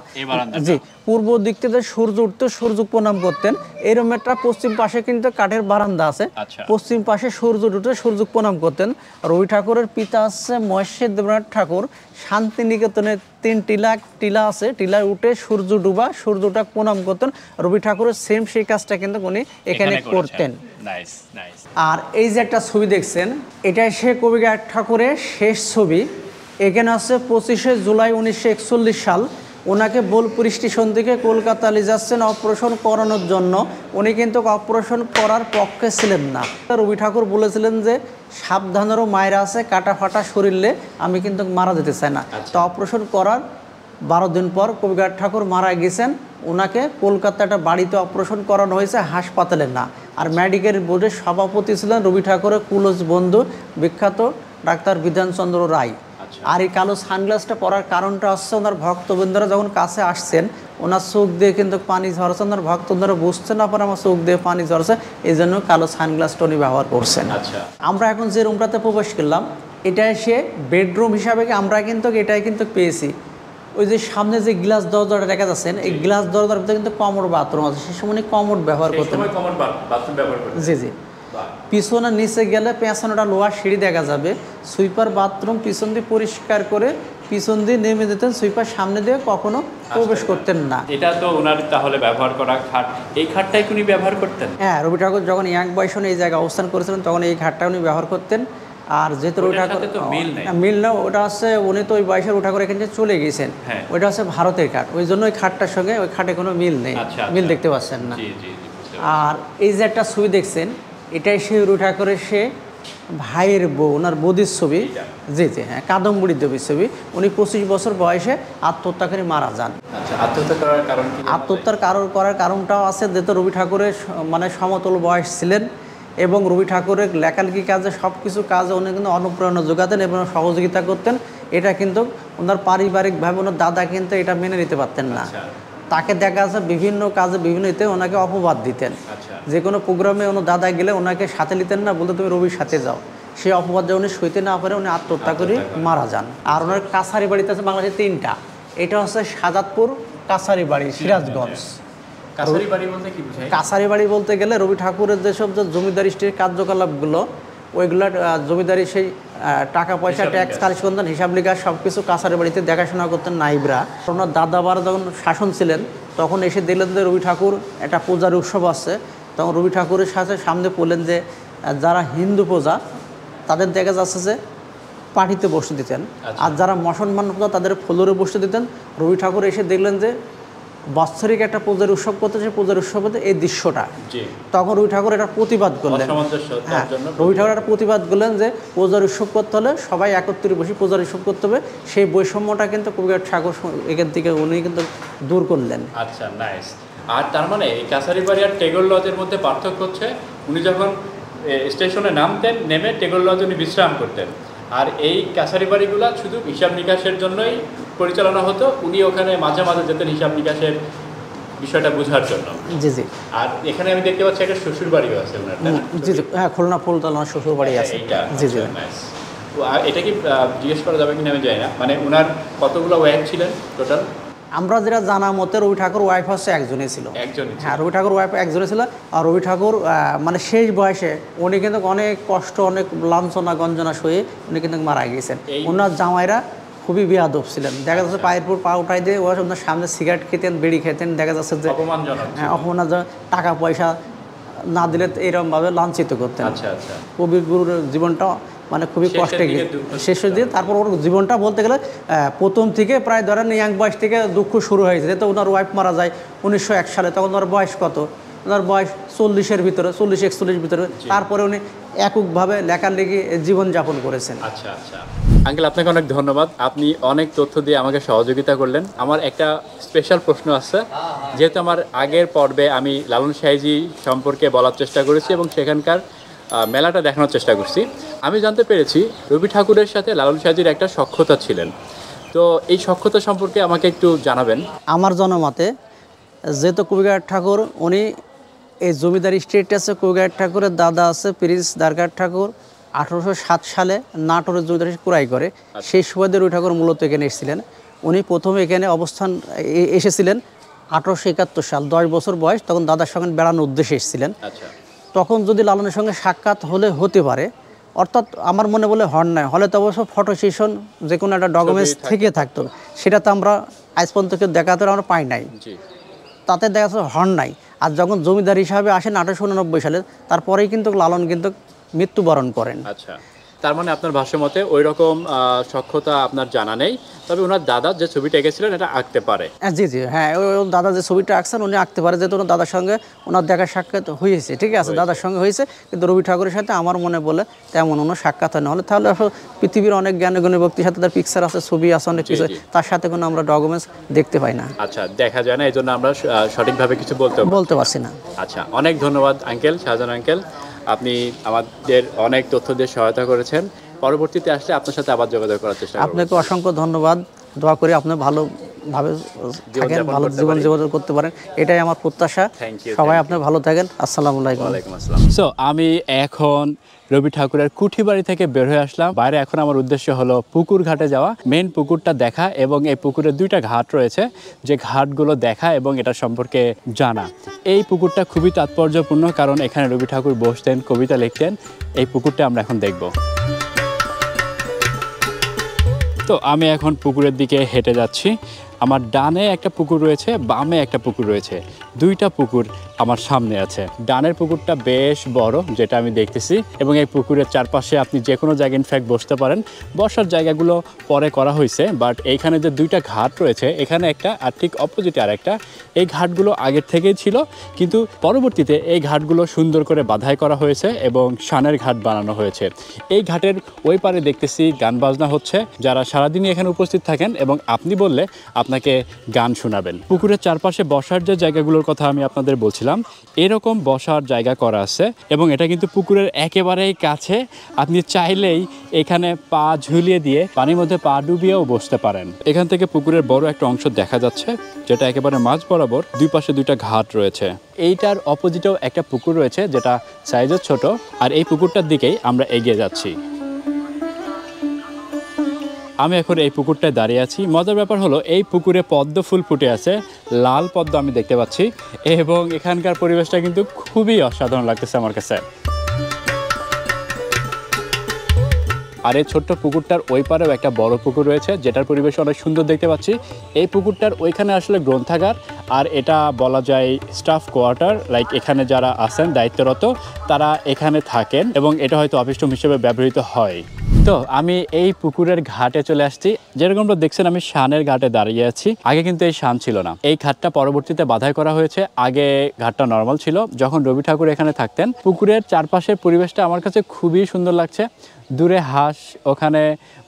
S5: জি, পূর্ব দিক থেকে সূর্য উঠতে সূর্য প্রণাম করতেন। এরকম একটা পশ্চিম পাশে কিন্তু কাঠের বারান্দা আছে। পশ্চিম পাশে সূর্য উঠতে সূর্য প্রণাম করতেন। রবি ঠাকুরের পিতা হচ্ছে মহেশ্বর দেবনাথ ঠাকুর। শান্তিনিকেতনে 3 টিলা আছে, টিলায় উঠে সূর্য ডুবা সূর্য উঠা প্রণাম করতেন। রবি ঠাকুরের সেম সেই কাজটা কিন্তু উনি এখানে করতেন। আর এই যে একটা ছবি দেখছেন, এটা সে কবিগায়ক ঠাকুরের শেষ ছবি। এখানে আছে 25শে জুলাই 1941 সাল। ওনাকে বোলপুর স্টেশন থেকে কলকাতা নিয়ে যাচ্ছেন অপারেশন করানোর জন্য। উনি কিন্তু অপারেশন করার পক্ষে ছিলেন না। রবি ঠাকুর বলেছিলেন যে সাবধানেরও মায়েরা আছে, কাটা ফাটা শরীরে আমি কিন্তু মারা যেতে চাই না। তো অপারেশন করার 12 দিন পর কবিগার ঠাকুর মারা গেছেন। ওনাকে কলকাতা একটা বাড়িতে অপারেশন করানো হয়েছে, হাসপাতালে না। আর মেডিকেল বোর্ডের সভাপতি ছিলেন রবি ঠাকুরের কুলজ বন্ধু বিখ্যাত ডাক্তার বিধানচন্দ্র রায়। আর এই কালো সানগ্লাসটা পরার কারণটা হচ্ছে ওনার ভক্তবৃন্দরা যখন কাছে আসছেন ওনার চোখ দিয়ে কিন্তু পানি ঝরছে, ওনার ভক্তবৃন্দরা বুঝতে না পারে আমার চোখ দিয়ে পানি ঝরছে, এই জন্য কালো সানগ্লাসটা উনি ব্যবহার করছেন। আমরা এখন যে রুমটাতে প্রবেশ করলাম এটা সে বেডরুম হিসাবে আমরা কিন্তু এটাই কিন্তু পেয়েছি। ওই যে সামনে যে গ্লাস দরজাটা দেখা যাচ্ছেন এই গ্লাস দরজার ভিতরে কিন্তু কমোড বাথরুম আছে, সে সময় কমোড ব্যবহার করতেন। জি জি। পিছনে নিচে গেলে পেছনেটা লোহার সিঁড়ি দেখা যাবে, সুইপার বাথরুম পিছন দিয়ে পরিষ্কার করে পিছন দিয়ে নেমে যেতেন, সুইপার সামনে দিয়ে কখনো প্রবেশ করতেন না।
S1: এটা তো ওনার তাহলে ব্যবহার করা খাট, এই খাটটাই উনি ব্যবহার করতেন?
S5: হ্যাঁ, রবি ঠাকুর যখন ইয়াং বয়সে এই জায়গায় অবস্থান করেছিলেন তখন এই খাটটা উনি ব্যবহার করতেন। আর যেহেতু রবি ঠাকুর মিল না, ওটা হচ্ছে উনি তো ওই বয়সের রবি ঠাকুর এখান থেকে চলে গেছেন, ওইটা হচ্ছে ভারতের খাট, ওই জন্য ওই খাটটার সঙ্গে ওই খাটে কোনো মিল নেই, মিল দেখতে পাচ্ছেন না। আর এই যে একটা ছবি দেখছেন এটাই সেই রবি ঠাকুরের সে ভাইয়ের বউ, ওনার বৌদির ছবি। জি জি, হ্যাঁ, কাদম্বরী দেবীর ছবি। উনি 25 বছর বয়সে আত্মহত্যা করে মারা যান। আত্মহত্যার করার কারণটাও আছে, যেহেতু রবি ঠাকুরের মানে সমতল বয়স ছিলেন এবং রবি ঠাকুরের লেখালেখি কাজে সব কিছু কাজে উনি কিন্তু অনুপ্রেরণা যোগাতেন এবং সহযোগিতা করতেন। এটা কিন্তু ওনার পারিবারিকভাবে ওনার দাদা কিন্তু এটা মেনে নিতে পারতেন না। তাকে দেখা যাচ্ছে বিভিন্ন কাজে বিভিন্ন ইতে ওনাকে অপবাদ দিতেন। যে কোনো প্রোগ্রামে ওনার দাদা গেলে ওনাকে সাথে নিতেন না, বলতে তুমি রবির সাথে যাও। সেই অপবাদ উনি সইতে না পারে উনি আত্মহত্যা করে মারা যান। আর ওনার কাছারি বাড়িতে আছে বাংলাদেশে 3টা। এটা হচ্ছে সাজাদপুর কাছারি বাড়ি, সিরাজগঞ্জ। কাছারি বাড়ি বলতে গেলে রবি ঠাকুরের যেসব যে জমিদারি স্ত্রীর কার্যকলাপগুলো ওইগুলো জমিদারি সেই টাকা পয়সা ট্যাক্স কালেকশন হিসাব লিখা সব কিছু কাছারি বাড়িতে দেখাশোনা করতেন নাইবরা। ওনার দাদাবার যখন শাসন ছিলেন তখন এসে দেখলেন যে রবি ঠাকুর একটা পূজার উৎসব আছে, তখন রবি ঠাকুরের সাথে সামনে বললেন যে যারা হিন্দু প্রজা তাদের দেখা যাচ্ছে যে পার্টিতে বসতে দিতেন, আর যারা মুসলমান প্রজা তাদের ফ্লোরে বসতে দিতেন। রবি ঠাকুর এসে দেখলেন যে বাৎসরিক একটা পূজার উৎসব করতে, সেই পূজার উৎসবে এই দৃশ্যটা, তখন রবি ঠাকুর এটা প্রতিবাদ করলেন। হ্যাঁ, রবি ঠাকুর একটা প্রতিবাদ করলেন যে পূজার উৎসব করতে হলে সবাই একত্রে বসে পূজার উৎসব করতে হবে। সেই বৈষম্যটা কিন্তু কবিগার ঠাকুর এখান থেকে উনি কিন্তু দূর করলেন।
S1: আচ্ছা, নাইস। আর তার মানে এই কাছারি বাড়ি আর টেগর লজের মধ্যে পার্থক্য হচ্ছে উনি যখন স্টেশনে নামতেন নেমে টেগর লজে উনি বিশ্রাম করতেন, আর এই কাছারি বাড়িগুলো শুধু হিসাব নিকাশের জন্যই পরিচালনা হতো, উনি ওখানে মাঝে মাঝে যেতেন হিসাব নিকাশের বিষয়টা বোঝার জন্য।
S5: জি জি।
S1: আর এখানে আমি দেখতে পাচ্ছি একটা শ্বশুর বাড়িও আছে ওনার।
S5: জি জি, হ্যাঁ, খুলনা ফুলতলা শ্বশুর বাড়ি আছে। জি জি।
S1: এটা কি জিজ্ঞেস করা যাবে কিনা আমি জানি না, মানে ওনার কতগুলো ওয়াইফ ছিলেন টোটাল?
S5: আমরা যেটা জানা মতে রবি ঠাকুর ওয়াইফ হচ্ছে একজনই ছিল। হ্যাঁ, রবি ঠাকুর ওয়াইফ একজনই ছিল। আর রবি ঠাকুর মানে শেষ বয়সে উনি কিন্তু অনেক কষ্ট অনেক লাঞ্ছনা গঞ্জনা সয়ে উনি কিন্তু মারা গিয়েছেন। ওনার জামাইরা খুবই বেয়াদব ছিলেন, দেখা যাচ্ছে পায়ের পর পা উঠাই দিয়ে ওনার সামনে সিগারেট খেতেন, বিড়ি খেতেন, দেখা যাচ্ছে যে অপমানজনক, টাকা পয়সা না দিলে এরকমভাবে লাঞ্ছিত করতেন। কবিগুরুর জীবনটা মানে খুবই কষ্টে শেষের দিকে। তারপর ওর জীবনটা বলতে গেলে প্রথম থেকে প্রায় ধরেন ইয়াং বয়স থেকে দুঃখ শুরু হয়েছে। যেহেতু ওনার ওয়াইফ মারা যায় 1901 সালে, তখন ওনার বয়স কত? ওনার বয়স 40-এর ভিতরে, 40-41 ভিতরে। তারপরে উনি এককভাবে লেখালেখি জীবনযাপন করেছেন।
S1: আচ্ছা আচ্ছা, আঙ্কেল আপনাকে অনেক ধন্যবাদ, আপনি অনেক তথ্য দিয়ে আমাকে সহযোগিতা করলেন। আমার একটা স্পেশাল প্রশ্ন আছে, যেহেতু আমার আগের পর্বে আমি লালন সাইজি সম্পর্কে বলার চেষ্টা করেছি এবং সেখানকার মেলাটা দেখানোর চেষ্টা করছি, আমি জানতে পেরেছি রবি ঠাকুরের সাথে লালন সাইজির একটা সখ্যতা ছিলেন। তো এই সখ্যতা সম্পর্কে আমাকে একটু জানাবেন।
S5: আমার জনমতে যেহেতু কবিগার ঠাকুর উনি এই জমিদার স্টেট আছে, কবিগার ঠাকুরের দাদা আছে প্রিন্স দারগার ঠাকুর 1807 সালে নাটোরের জমিদার ক্রয় করে। সেই সুবাদে রবি ঠাকুর মূলত এখানে এসেছিলেন। উনি প্রথমে এখানে অবস্থান এসেছিলেন 1871 সাল, 10 বছর বয়স, তখন দাদার সঙ্গে বেড়ানোর উদ্দেশ্যে এসেছিলেন। তখন যদি লালনের সঙ্গে সাক্ষাৎ হতে পারে, অর্থাৎ আমার মনে বলে হন নাই, হলে তো অবশ্য ফটো সেশন যে কোনো একটা ডকুমেন্টস থেকে থাকতো, সেটা তো আমরা আজ পর্যন্ত কেউ দেখাতে আমরা পাই নাই, তাতে দেখা যাচ্ছে হন নাই। আর যখন জমিদার হিসাবে আসেন 1889 সালে, তারপরেই কিন্তু লালন কিন্তু মৃত্যুবরণ করেন।
S1: তার মানে আপনার ভাষ্য মতে ওই রকম সক্ষতা আপনার জানা নেই, তবে ওনার দাদা যে ছবিটা এঁকেছিলেন এটা আঁকতে পারে।
S5: জি জি, হ্যাঁ, ওই দাদা যে ছবিটা আঁকছেন উনি আঁকতে পারে, যেহেতু ওনার দাদার সঙ্গে ওনার দেখা সাক্ষাৎ হয়েছে, ঠিক আছে, দাদার সঙ্গে হয়েছে, কিন্তু রবি ঠাকুরের সাথে আমার মনে বলে তেমন কোনো সাক্ষাৎ হয় না। হলে তাহলে পৃথিবীর অনেক জ্ঞানী ব্যক্তির সাথে তার পিকচার আছে, ছবি আছে, অনেক কিছু, তার সাথে কোনো আমরা ডকুমেন্টস দেখতে পাই না।
S1: আচ্ছা, দেখা যায় না, এই জন্য আমরা সঠিকভাবে কিছু বলতে
S5: পারছি না।
S1: আচ্ছা, অনেক ধন্যবাদ আঙ্কেল, শাহজাহান আঙ্কেল, আপনি আমাদের অনেক তথ্য দিয়ে সহায়তা করেছেন। পরবর্তীতে আসলে আপনার সাথে আবার যোগাযোগ করার চেষ্টা করব।
S5: আপনাকে অসংখ্য ধন্যবাদ, দোয়া করি আপনি ভালোভাবে থাকেন, ভালো জীবন করতে পারেন, এটাই আমার প্রত্যাশা। সবাই আপনি ভালো থাকেন। আসসালামু আলাইকুম।
S1: ওয়ালাইকুম আসসালাম। সো আমি এখন রবি ঠাকুরের কুঠিবাড়ি থেকে বের হয়ে আসলাম বাইরে। এখন আমার উদ্দেশ্য হলো পুকুর ঘাটে যাওয়া, মেইন পুকুরটা দেখা, এবং এই পুকুরের 2টা ঘাট রয়েছে, যে ঘাটগুলো দেখা এবং এটা সম্পর্কে জানা। এই পুকুরটা খুবই তাৎপর্যপূর্ণ, কারণ এখানে রবি ঠাকুর বসতেন, কবিতা লিখতেন। এই পুকুরটা আমরা এখন দেখব। তো আমি এখন পুকুরের দিকে হেঁটে যাচ্ছি। আমার ডানে একটা পুকুর রয়েছে, বামে একটা পুকুর রয়েছে, 2টা পুকুর আমার সামনে আছে। ডানের পুকুরটা বেশ বড়, যেটা আমি দেখতেছি, এবং এই পুকুরের চারপাশে আপনি যে কোনো জায়গায় ইনফ্যাক্ট বসতে পারেন। বসার জায়গাগুলো পরে করা হয়েছে, বাট এইখানে যে 2টা ঘাট রয়েছে, এখানে একটা আর ঠিক অপোজিটে আর একটা, এই ঘাটগুলো আগের থেকেই ছিল, কিন্তু পরবর্তীতে এই ঘাটগুলো সুন্দর করে বাধাই করা হয়েছে এবং শানের ঘাট বানানো হয়েছে। এই ঘাটের ওই পারে দেখতেছি গান বাজনা হচ্ছে, যারা সারাদিনই এখানে উপস্থিত থাকেন এবং আপনি বললে আপনাকে গান শোনাবেন। পুকুরের চারপাশে বসার যে জায়গাগুলোর কথা আমি আপনাদের বলছিলাম, এরকম বসার জায়গা করা আছে, এবং এটা কিন্তু পুকুরের একেবারেই কাছে। আপনি চাইলেই এখানে পা ঝুলিয়ে দিয়ে পানির মধ্যে পা ডুবিয়েও বসতে পারেন। এখান থেকে পুকুরের বড় একটা অংশ দেখা যাচ্ছে, যেটা একেবারে মাঝ বরাবর, 2 পাশে 2টা ঘাট রয়েছে। এইটার অপোজিটেও একটা পুকুর রয়েছে, যেটা সাইজে ছোট, আর এই পুকুরটার দিকেই আমরা এগিয়ে যাচ্ছি। আমি এখন এই পুকুরটায় দাঁড়িয়ে আছি। মজার ব্যাপার হলো এই পুকুরে পদ্ম ফুল ফুটে আছে, লাল পদ্ম আমি দেখতে পাচ্ছি, এবং এখানকার পরিবেশটা কিন্তু খুবই অসাধারণ লাগতেছে আমার কাছে। আর এই ছোট্ট পুকুরটার ওই পারেও একটা বড় পুকুর রয়েছে, যেটার পরিবেশ অনেক সুন্দর দেখতে পাচ্ছি। এই পুকুরটার ওইখানে আসলে গ্রন্থাগার, আর এটা বলা যায় স্টাফ কোয়ার্টার, লাইক এখানে যারা আছেন দায়িত্বরত তারা এখানে থাকেন, এবং এটা হয়তো অফিস রুম হিসেবে ব্যবহৃত হয়। তো আমি এই পুকুরের ঘাটে চলে আসছি। যেরকমটা দেখছেন আমি শানের ঘাটে দাঁড়িয়ে আছি। আগে কিন্তু এই শান ছিল না, এই ঘাটটা পরবর্তীতে বাধাই করা হয়েছে। আগে ঘাটটা নর্মাল ছিল, যখন রবি ঠাকুর এখানে থাকতেন। পুকুরের চারপাশের পরিবেশটা আমার কাছে খুবই সুন্দর লাগছে। দূরে হাঁস ওখানে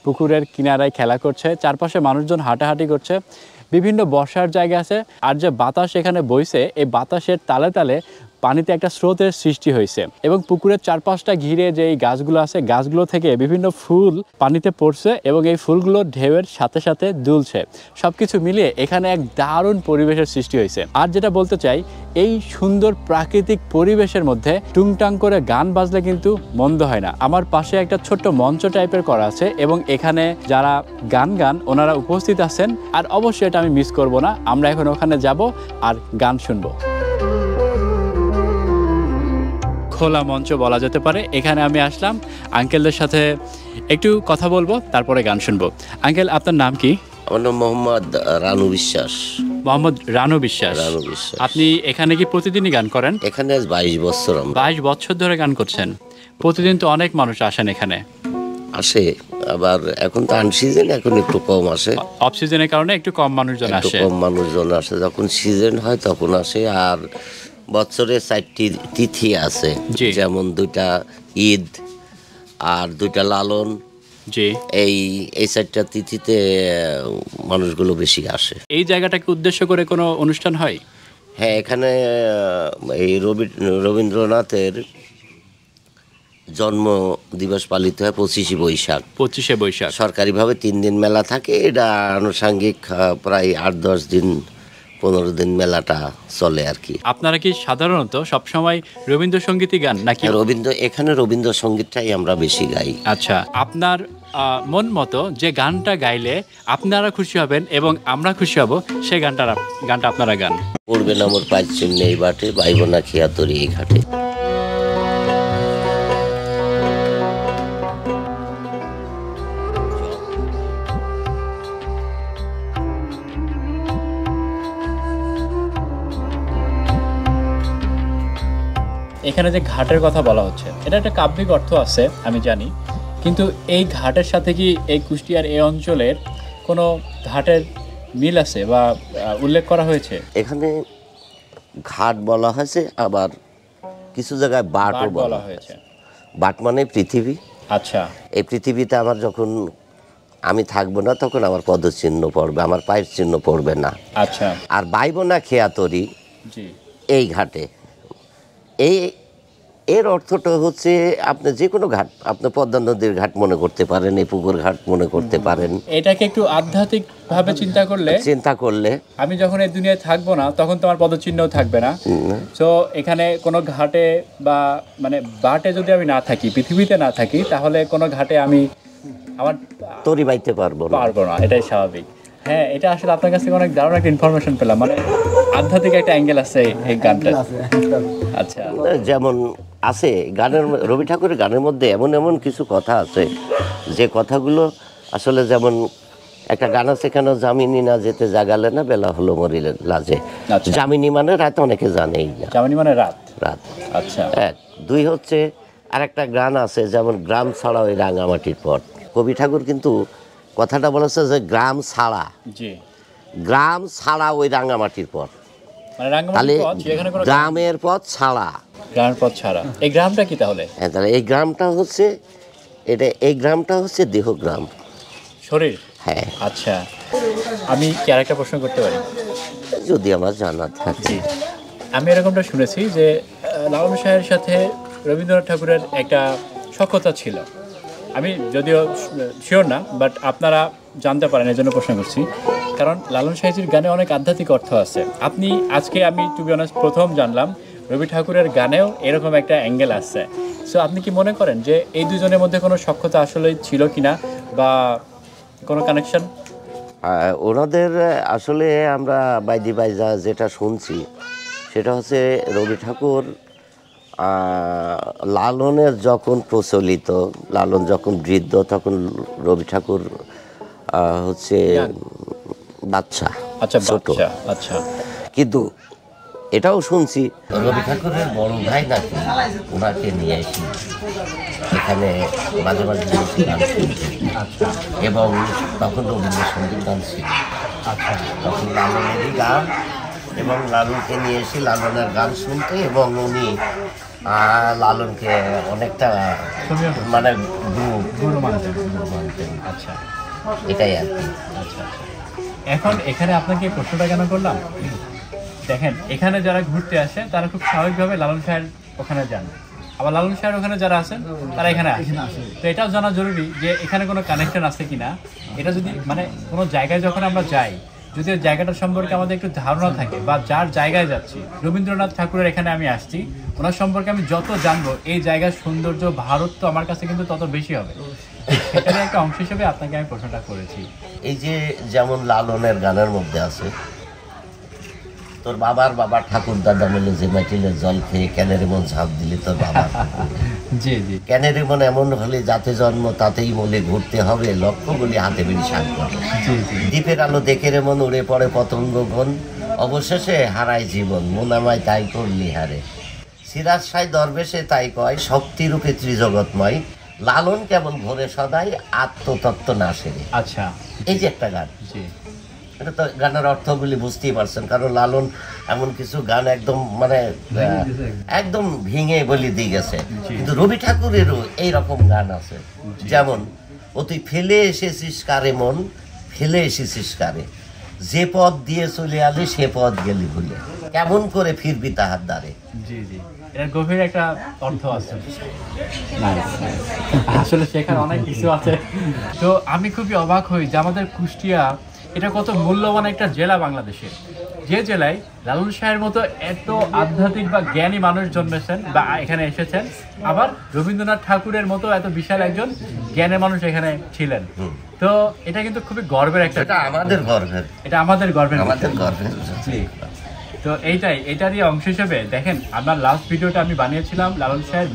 S1: পুকুরের কিনারায় খেলা করছে, চারপাশে মানুষজন হাঁটাহাঁটি করছে, বিভিন্ন বসার জায়গা আছে। আর যে বাতাস এখানে বইছে, এই বাতাসের তালে তালে পানিতে একটা স্রোতের সৃষ্টি হয়েছে, এবং পুকুরের চারপাশটা ঘিরে যে এই গাছগুলো আছে, গাছগুলো থেকে বিভিন্ন ফুল পানিতে পড়ছে, এবং এই ফুলগুলো ঢেউয়ের সাথে সাথে দুলছে। সবকিছু মিলিয়ে এখানে এক দারুণ পরিবেশের সৃষ্টি হয়েছে। আর যেটা বলতে চাই, এই সুন্দর প্রাকৃতিক পরিবেশের মধ্যে টুংটাং করে গান বাজলে কিন্তু মন্দ হয় না। আমার পাশে একটা ছোট্ট মঞ্চ টাইপের করা আছে, এবং এখানে যারা গান ওনারা উপস্থিত আছেন। আর অবশ্যই এটা আমি মিস করব না, আমরা এখন ওখানে যাব আর গান শুনবো। খোলা মঞ্চ বলা যেতে পারে। এখানে আমি আসলাম, আঙ্কেলদের সাথে একটু কথা বলবো, তারপরে গান শুনবো। আঙ্কেল, আপনার নাম কি?
S6: আমার নাম মোহাম্মদ রানু বিশ্বাস।
S1: মোহাম্মদ রানু বিশ্বাস। আপনি এখানে কি প্রতিদিনই গান করেন?
S6: এখানে 22 বছর।
S1: 22 বছর ধরে গান করছেন। প্রতিদিন তো অনেক মানুষ আসেন এখানে।
S6: আসে, আবার এখন তো আনসিজন, এখন একটু কম আসে।
S1: অফ সিজনের কারণে একটু কম মানুষজন আসে।
S6: কম মানুষজন আসে, যখন সিজন হয় তখন আসে। আর বছরে 4টি তিথি আছে, যেমন 2টা ঈদ আর 2টা লালন।
S1: জি, এই
S6: 4টা তিথিতে মানুষগুলো বেশি আসে।
S1: এই জায়গাটাকে উদ্দেশ্য করে কোনো অনুষ্ঠান হয়?
S6: হ্যাঁ, এখানে এই রবীন্দ্রনাথের জন্ম দিবস পালিত হয় 25শে বৈশাখ।
S1: 25শে বৈশাখ
S6: সরকারিভাবে 3 দিন মেলা থাকে। এটা আনুষঙ্গিক প্রায় 8-10 দিন 15 দিন মেলাটা চলে আর কি।
S1: আপনারা কি সাধারণত সবসময় রবীন্দ্রসঙ্গীতই গান নাকি?
S6: এখানে রবীন্দ্রসঙ্গীতটাই আমরা বেশি গাই।
S1: আচ্ছা, আপনার মন মতো যে গানটা গাইলে আপনারা খুশি হবেন এবং আমরা খুশি হব, সেই গানটা আপনারা গান।
S6: পড়বে না মোর পাঁচ চিহ্ন এই বাটে, বাইব না খেয়া তরি এই ঘাটে।
S1: এখানে যে ঘাটের কথা বলা হচ্ছে, এটা একটা কাব্যিক অর্থ আছে আমি জানি, কিন্তু এই ঘাটের সাথে কি এই কুষ্টিয়ার এই অঞ্চলের কোনো ঘাটের মিল আছে বা উল্লেখ করা হয়েছে?
S6: এখানে ঘাট বলা হয়েছে, আবার কিছু জায়গায় বাটও বলা হয়েছে। বাট মানে পৃথিবী।
S1: আচ্ছা,
S6: এই পৃথিবীতে আমার যখন আমি থাকবো না তখন আমার পদচিহ্ন পড়বে, আমার পায়ের চিহ্ন পড়বে না।
S1: আচ্ছা,
S6: আর বাইব না খেয়াতরি
S1: জি,
S6: এই ঘাটে। এর অর্থটা হচ্ছে আপনি যে কোনো ঘাট, আপনি পদ্মা নদীর ঘাট মনে করতে পারেন, এই পুকুর ঘাট মনে করতে পারেন।
S1: এটাকে একটু আধ্যাত্মিক ভাবে চিন্তা করলে আমি যখন এই দুনিয়ায় থাকবো না তখন তোমার পদচিহ্নও থাকবে না। তো এখানে কোনো ঘাটে বা মানে বাটে যদি আমি না থাকি, পৃথিবীতে না থাকি, তাহলে কোনো ঘাটে আমি আমার
S6: তরি বাইতে পারবো
S1: না, এটাই স্বাভাবিক। হ্যাঁ, এটা আসলে আপনার কাছ থেকে অনেক দারুণ একটা ইনফরমেশন পেলাম, মানে আধ্যাত্মিক একটা অ্যাঙ্গেল আছে এই গানটা। আচ্ছা,
S6: যেমন আছে গানের, রবি ঠাকুরের গানের মধ্যে এমন এমন কিছু কথা আছে যে কথাগুলো আসলে, যেমন একটা গান আছে, কেন জামিনী না যেতে জাগালে না, বেলা হলো মরিলে লাজে। জামিনী মানে রাত, অনেকে জানেই না
S1: জামিনী মানে রাত।
S6: আচ্ছা, এক। দুই হচ্ছে আর একটা গান আছে, যেমন গ্রাম ছাড়া ওই রাঙামাটির পথ। কবি ঠাকুর কিন্তু কথাটা বলেছে যে গ্রাম ছাড়া, গ্রাম ছাড়া ওই রাঙামাটির পথ, তাহলে গ্রামের পথ ছাড়া,
S1: গ্রামের পথ ছাড়া। এই গ্রামটা কি তাহলে?
S6: হ্যাঁ, তাহলে এই গ্রামটা হচ্ছে এই গ্রামটা হচ্ছে দেহগ্রাম, শরীর। হ্যাঁ।
S1: আচ্ছা, আমি কি আরেকটা প্রশ্ন করতে পারি
S6: যদি আমার জানা থাকে?
S1: আমি এরকমটা শুনেছি যে লালন শাহের সাথে রবীন্দ্রনাথ ঠাকুরের একটা সখ্যতা ছিল। আমি যদিও শিওর না, বাট আপনারা জানতে পারেন, এর জন্য প্রশ্ন করছি। কারণ লালন সাহেজির গানে অনেক আধ্যাত্মিক অর্থ আছে। আপনি আজকে, আমি টু বি অনেস্ট প্রথম জানলাম রবি ঠাকুরের গানেও এরকম একটা অ্যাঙ্গেল আছে। সো আপনি কি মনে করেন যে এই দুজনের মধ্যে কোনো সখ্যতা আসলে ছিল কিনা বা কোনো কানেকশন?
S6: ওনাদের আসলে আমরা বাইদি বাইজা যেটা শুনছি সেটা হচ্ছে রবি ঠাকুর লালনের যখন প্রচলিত, লালন যখন বৃদ্ধ, তখন রবি ঠাকুর হচ্ছে বাচ্চা, ছোট।
S1: আচ্ছা,
S6: কিন্তু এটাও শুনছি রবি ঠাকুরের বড় ভাই নাকি ওনাকে নিয়ে এসে এখানে মাঝে মাঝে গান শুনছে, এবং তখন রবীন্দ্রসঙ্গীত গান ছিল। তখন লালনেরই গান, এবং লালনকে নিয়ে এসে লালনের গান শুনতে, এবং উনি লালনকে অনেকটা মানে গুরু মানতেন।
S1: আচ্ছা,
S6: এটাই আর কি।
S1: আচ্ছা, এখন এখানে আপনাকে প্রশ্নটা কেন করলাম, দেখেন এখানে যারা ঘুরতে আসে তারা খুব স্বাভাবিকভাবে লালন শাহের ওখানে যান, আবার লালন শাহের ওখানে যারা আছেন তারা এখানে আসেন। তো এটাও জানা জরুরি যে এখানে কোনো কানেকশন আছে কিনা। এটা যদি মানে কোনো জায়গায় যখন আমরা যাই, যদি ওই জায়গাটার সম্পর্কে আমাদের একটু ধারণা থাকে, বা যার জায়গায় যাচ্ছি, রবীন্দ্রনাথ ঠাকুরের এখানে আমি আসছি, ওনার সম্পর্কে আমি যত জানবো, এই জায়গার সৌন্দর্য, ভারত তো আমার কাছে কিন্তু তত বেশি হবে। সেখানে একটা অংশ হিসেবে আপনাকে আমি প্রশ্নটা করেছি।
S6: এই যে যেমন লালনের গানের মধ্যে আছে, তোর বাবার বাবা ঠাকুর দাদা মিলে যে মাটিলের জল খেয়ে ক্যানেরে মন ঝাঁপ দিলে তোর বাবা। ক্যানেরে মন এমন হলে যাতে জন্ম তাতেই মনে ঘুরতে হবে, লক্ষ্যগুলি হাতে বেরি সাত করে। দ্বীপের আলো দেখে রে মন উড়ে পড়ে পতঙ্গ গণ, অবশেষে হারায় জীবন, মন আমায় তাই করলি হারে। সিরাজ সাই দরবেশে তাই কয়, শক্তিরূপে ত্রিজগৎময়, লালন কেমন ভোরে সদাই, আত্মতত্ত্ব না সেরে।
S1: আচ্ছা,
S6: এই যে একটা গান, এটা তো গানের অর্থগুলি বুঝতেই পারছেন, কারণ লালন এমন কিছু গান একদম মানে একদম ভেঙে বলি দিয়ে গেছে। কিন্তু রবি ঠাকুরেরও এইরকম গান আছে, যেমন ও তুই ফেলে এসেছিস কারে মন, ফেলে এসেছিস কারে, যে পথ দিয়ে চলে আলি সে পথ গেলি ভুলে, কেমন করে ফিরবি তাহার দ্বারে।
S1: জি জি, এর গভীর একটা অর্থ আছে, আসলে শেখার অনেক কিছু আছে। তো আমি খুবই অবাক হই যে আমাদের কুষ্টিয়া এটা কত মূল্যবান একটা জেলা বাংলাদেশে, যে জেলায় লালন শাহের মতো এত আধ্যাত্মিক বা জ্ঞানী মানুষ জন্মেছেন বা এখানে এসেছেন, আবার রবীন্দ্রনাথ ঠাকুরের মতো এত বিশাল একজন জ্ঞানের মানুষ এখানে ছিলেন। তো এটা কিন্তু খুবই গর্বের একটা,
S6: এটা আমাদের গর্বের,
S1: এটা আমাদের গর্বের,
S6: আমাদের গর্বের।
S1: তো এইটারই অংশ হিসেবে দেখেন, আমার লাস্ট ভিডিওটা আমি বানিয়েছিলাম লালন শাহের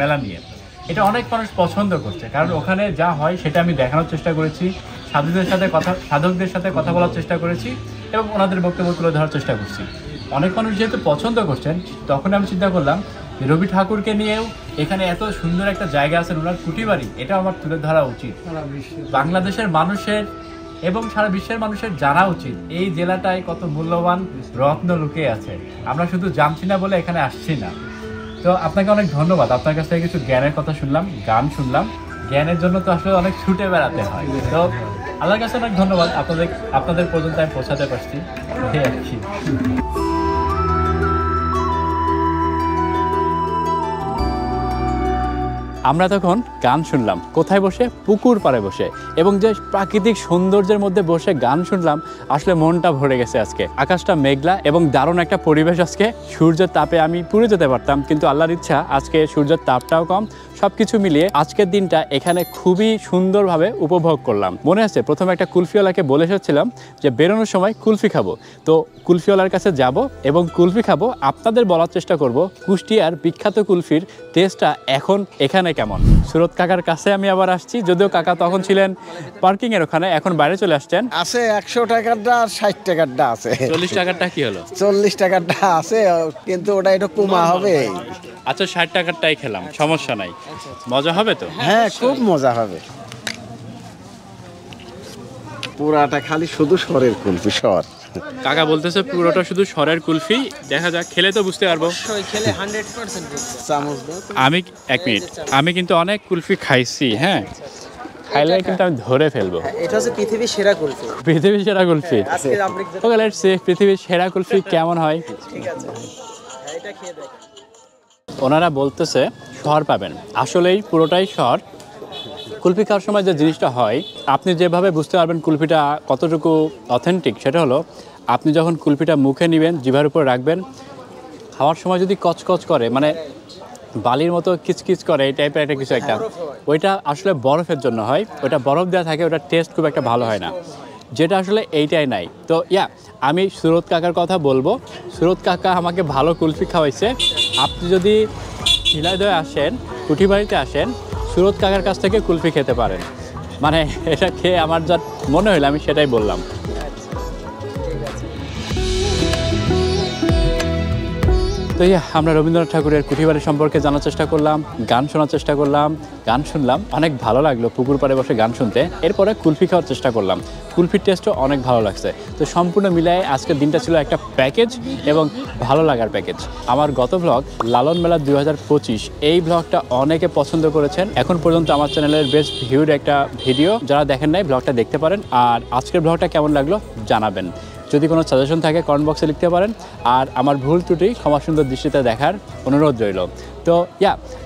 S1: মেলা নিয়ে। এটা অনেক মানুষ পছন্দ করছে, কারণ ওখানে যা হয় সেটা আমি দেখানোর চেষ্টা করেছি, সাধকদের সাথে কথা বলার চেষ্টা করেছি, এবং ওনাদের বক্তব্য তুলে ধরার চেষ্টা করছি। অনেক মানুষ যেহেতু পছন্দ করছেন, তখন আমি চিন্তা করলাম রবি ঠাকুরকে নিয়েও এখানে এত সুন্দর একটা জায়গা আছে, ওনার কুটি বাড়ি, এটা আমার তুলে ধরা উচিত। বাংলাদেশের মানুষের এবং সারা বিশ্বের মানুষের জানা উচিত এই জেলাটায় কত মূল্যবান রত্ন লুকিয়ে আছে। আমরা শুধু জানছি না বলে এখানে আসছি না। তো আপনাকে অনেক ধন্যবাদ, আপনার কাছ থেকে কিছু জ্ঞানের কথা শুনলাম, গান শুনলাম। জ্ঞানের জন্য তো আসলে অনেক ছুটে বেড়াতে হয়। তো আল্লাহর কাছে অনেক ধন্যবাদ, আপনাদের পর্যন্ত আমি পৌঁছাতে পারছি। আমরা তখন গান শুনলাম কোথায় বসে? পুকুর পাড়ে বসে, এবং যে প্রাকৃতিক সৌন্দর্যের মধ্যে বসে গান শুনলাম, আসলে মনটা ভরে গেছে আজকে। আকাশটা মেঘলা এবং দারুণ একটা পরিবেশ আজকে। সূর্যের তাপে আমি পুড়ে যেতে পারতাম, কিন্তু আল্লাহর ইচ্ছা আজকে সূর্যের তাপটাও কম। সব কিছু মিলিয়ে আজকের দিনটা এখানে খুবই সুন্দরভাবে উপভোগ করলাম। মনে আছে প্রথমে একটা কুলফিওয়ালাকে বলে এসেছিলাম যে বেরোনোর সময় কুলফি খাবো, তো কুলফিওয়ালার কাছে যাব এবং কুলফি খাবো। আপনাদের বলার চেষ্টা করব কুষ্টিয়ার বিখ্যাত কুলফির টেস্টটা এখন এখানে কেমন। সুরত কাকার কাছে আমি আবার আসছি, যদিও কাকা তখন ছিলেন পার্কিং এর ওখানে, এখন বাইরে চলে আসছেন।
S2: আছে 100 টাকারটা আর 60 টাকারটা আছে।
S1: 40 টাকারটা কি হলো?
S2: 40 টাকারটা আছে, কিন্তু ওটা একটু কমা হবে।
S1: আচ্ছা 60 টাকারটাই খেলাম, সমস্যা নাই। মজা হবে তো?
S2: হ্যাঁ, খুব মজা হবে। পুরাটা খালি শুধু সরের কুলফি, সর।
S1: কাকা বলতেছে পুরোটা শুধু সরের কুলফি। দেখা যাক, খেলে তো বুঝতে পারবো।
S4: খেলে 100%
S2: চামচ দাও।
S1: এক মিনিট, আমি কিন্তু অনেক কুলফি খাইছি। হ্যাঁ, খাইলে কিন্তু আমি ধরে ফেলবো।
S4: এটা হচ্ছে পৃথিবীর সেরা কুলফি।
S1: পৃথিবীর সেরা কুলফি। ওকে, লেটস সি পৃথিবীর সেরা কুলফি কেমন হয়।
S4: ঠিক আছে, এটা খেয়ে দেখ।
S1: ওনারা বলতেছে শহর পাবেন, আসলেই পুরোটাই শহর। কুলফি খাওয়ার সময় যে জিনিসটা হয়, আপনি যেভাবে বুঝতে পারবেন কুলফিটা কতটুকু অথেন্টিক, সেটা হলো আপনি যখন কুলফিটা মুখে নেবেন, জিভার উপর রাখবেন, খাওয়ার সময় যদি কচকচ করে, মানে বালির মতো কিচকিচ করে, এই টাইপের একটা কিছু একটা, ওইটা আসলে বরফের জন্য হয়। ওইটা বরফ দেওয়া থাকে, ওটা টেস্ট খুব একটা ভালো হয় না, যেটা আসলে এইটাই নাই। তো আমি সুরত কাকার কথা বলবো। সুরত কাকা আমাকে ভালো কুলফি খাওয়াইছে। আপনি যদি ঝিনাইদহে আসেন, কুঠিবাড়িতে আসেন, সুরত কাকার কাছ থেকে কুলফি খেতে পারেন। মানে এটা খেয়ে আমার যা মনে হইলো আমি সেটাই বললাম। তো আমরা রবীন্দ্রনাথ ঠাকুরের কুঠিবাড়ি সম্পর্কে জানার চেষ্টা করলাম, গান শোনার চেষ্টা করলাম, গান শুনলাম, অনেক ভালো লাগলো পুকুর পাড়ে বসে গান শুনতে। এরপরে কুলফি খাওয়ার চেষ্টা করলাম, কুলফির টেস্টও অনেক ভালো লাগছে। তো সম্পূর্ণ মিলায়ে আজকের দিনটা ছিল একটা প্যাকেজ এবং ভালো লাগার প্যাকেজ। আমার গত ব্লগ লালন মেলা 2025, এই ব্লগটা অনেকে পছন্দ করেছেন। এখন পর্যন্ত আমার চ্যানেলের বেস্ট ভিউড একটা ভিডিও, যারা দেখেন নাই ব্লগটা দেখতে পারেন। আর আজকের ব্লগটা কেমন লাগলো জানাবেন। যদি কোনো সাজেশন থাকে কমেন্ট বক্সে লিখতে পারেন। আর আমার ভুল ত্রুটি ক্ষমা সুন্দর দৃষ্টিতে দেখার অনুরোধ রইল। তো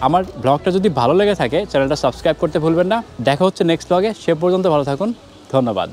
S1: আমার ব্লগটা যদি ভালো লেগে থাকে চ্যানেলটা সাবস্ক্রাইব করতে ভুলবেন না। দেখা হচ্ছে নেক্সট ব্লগে, সে পর্যন্ত ভালো থাকুন, ধন্যবাদ।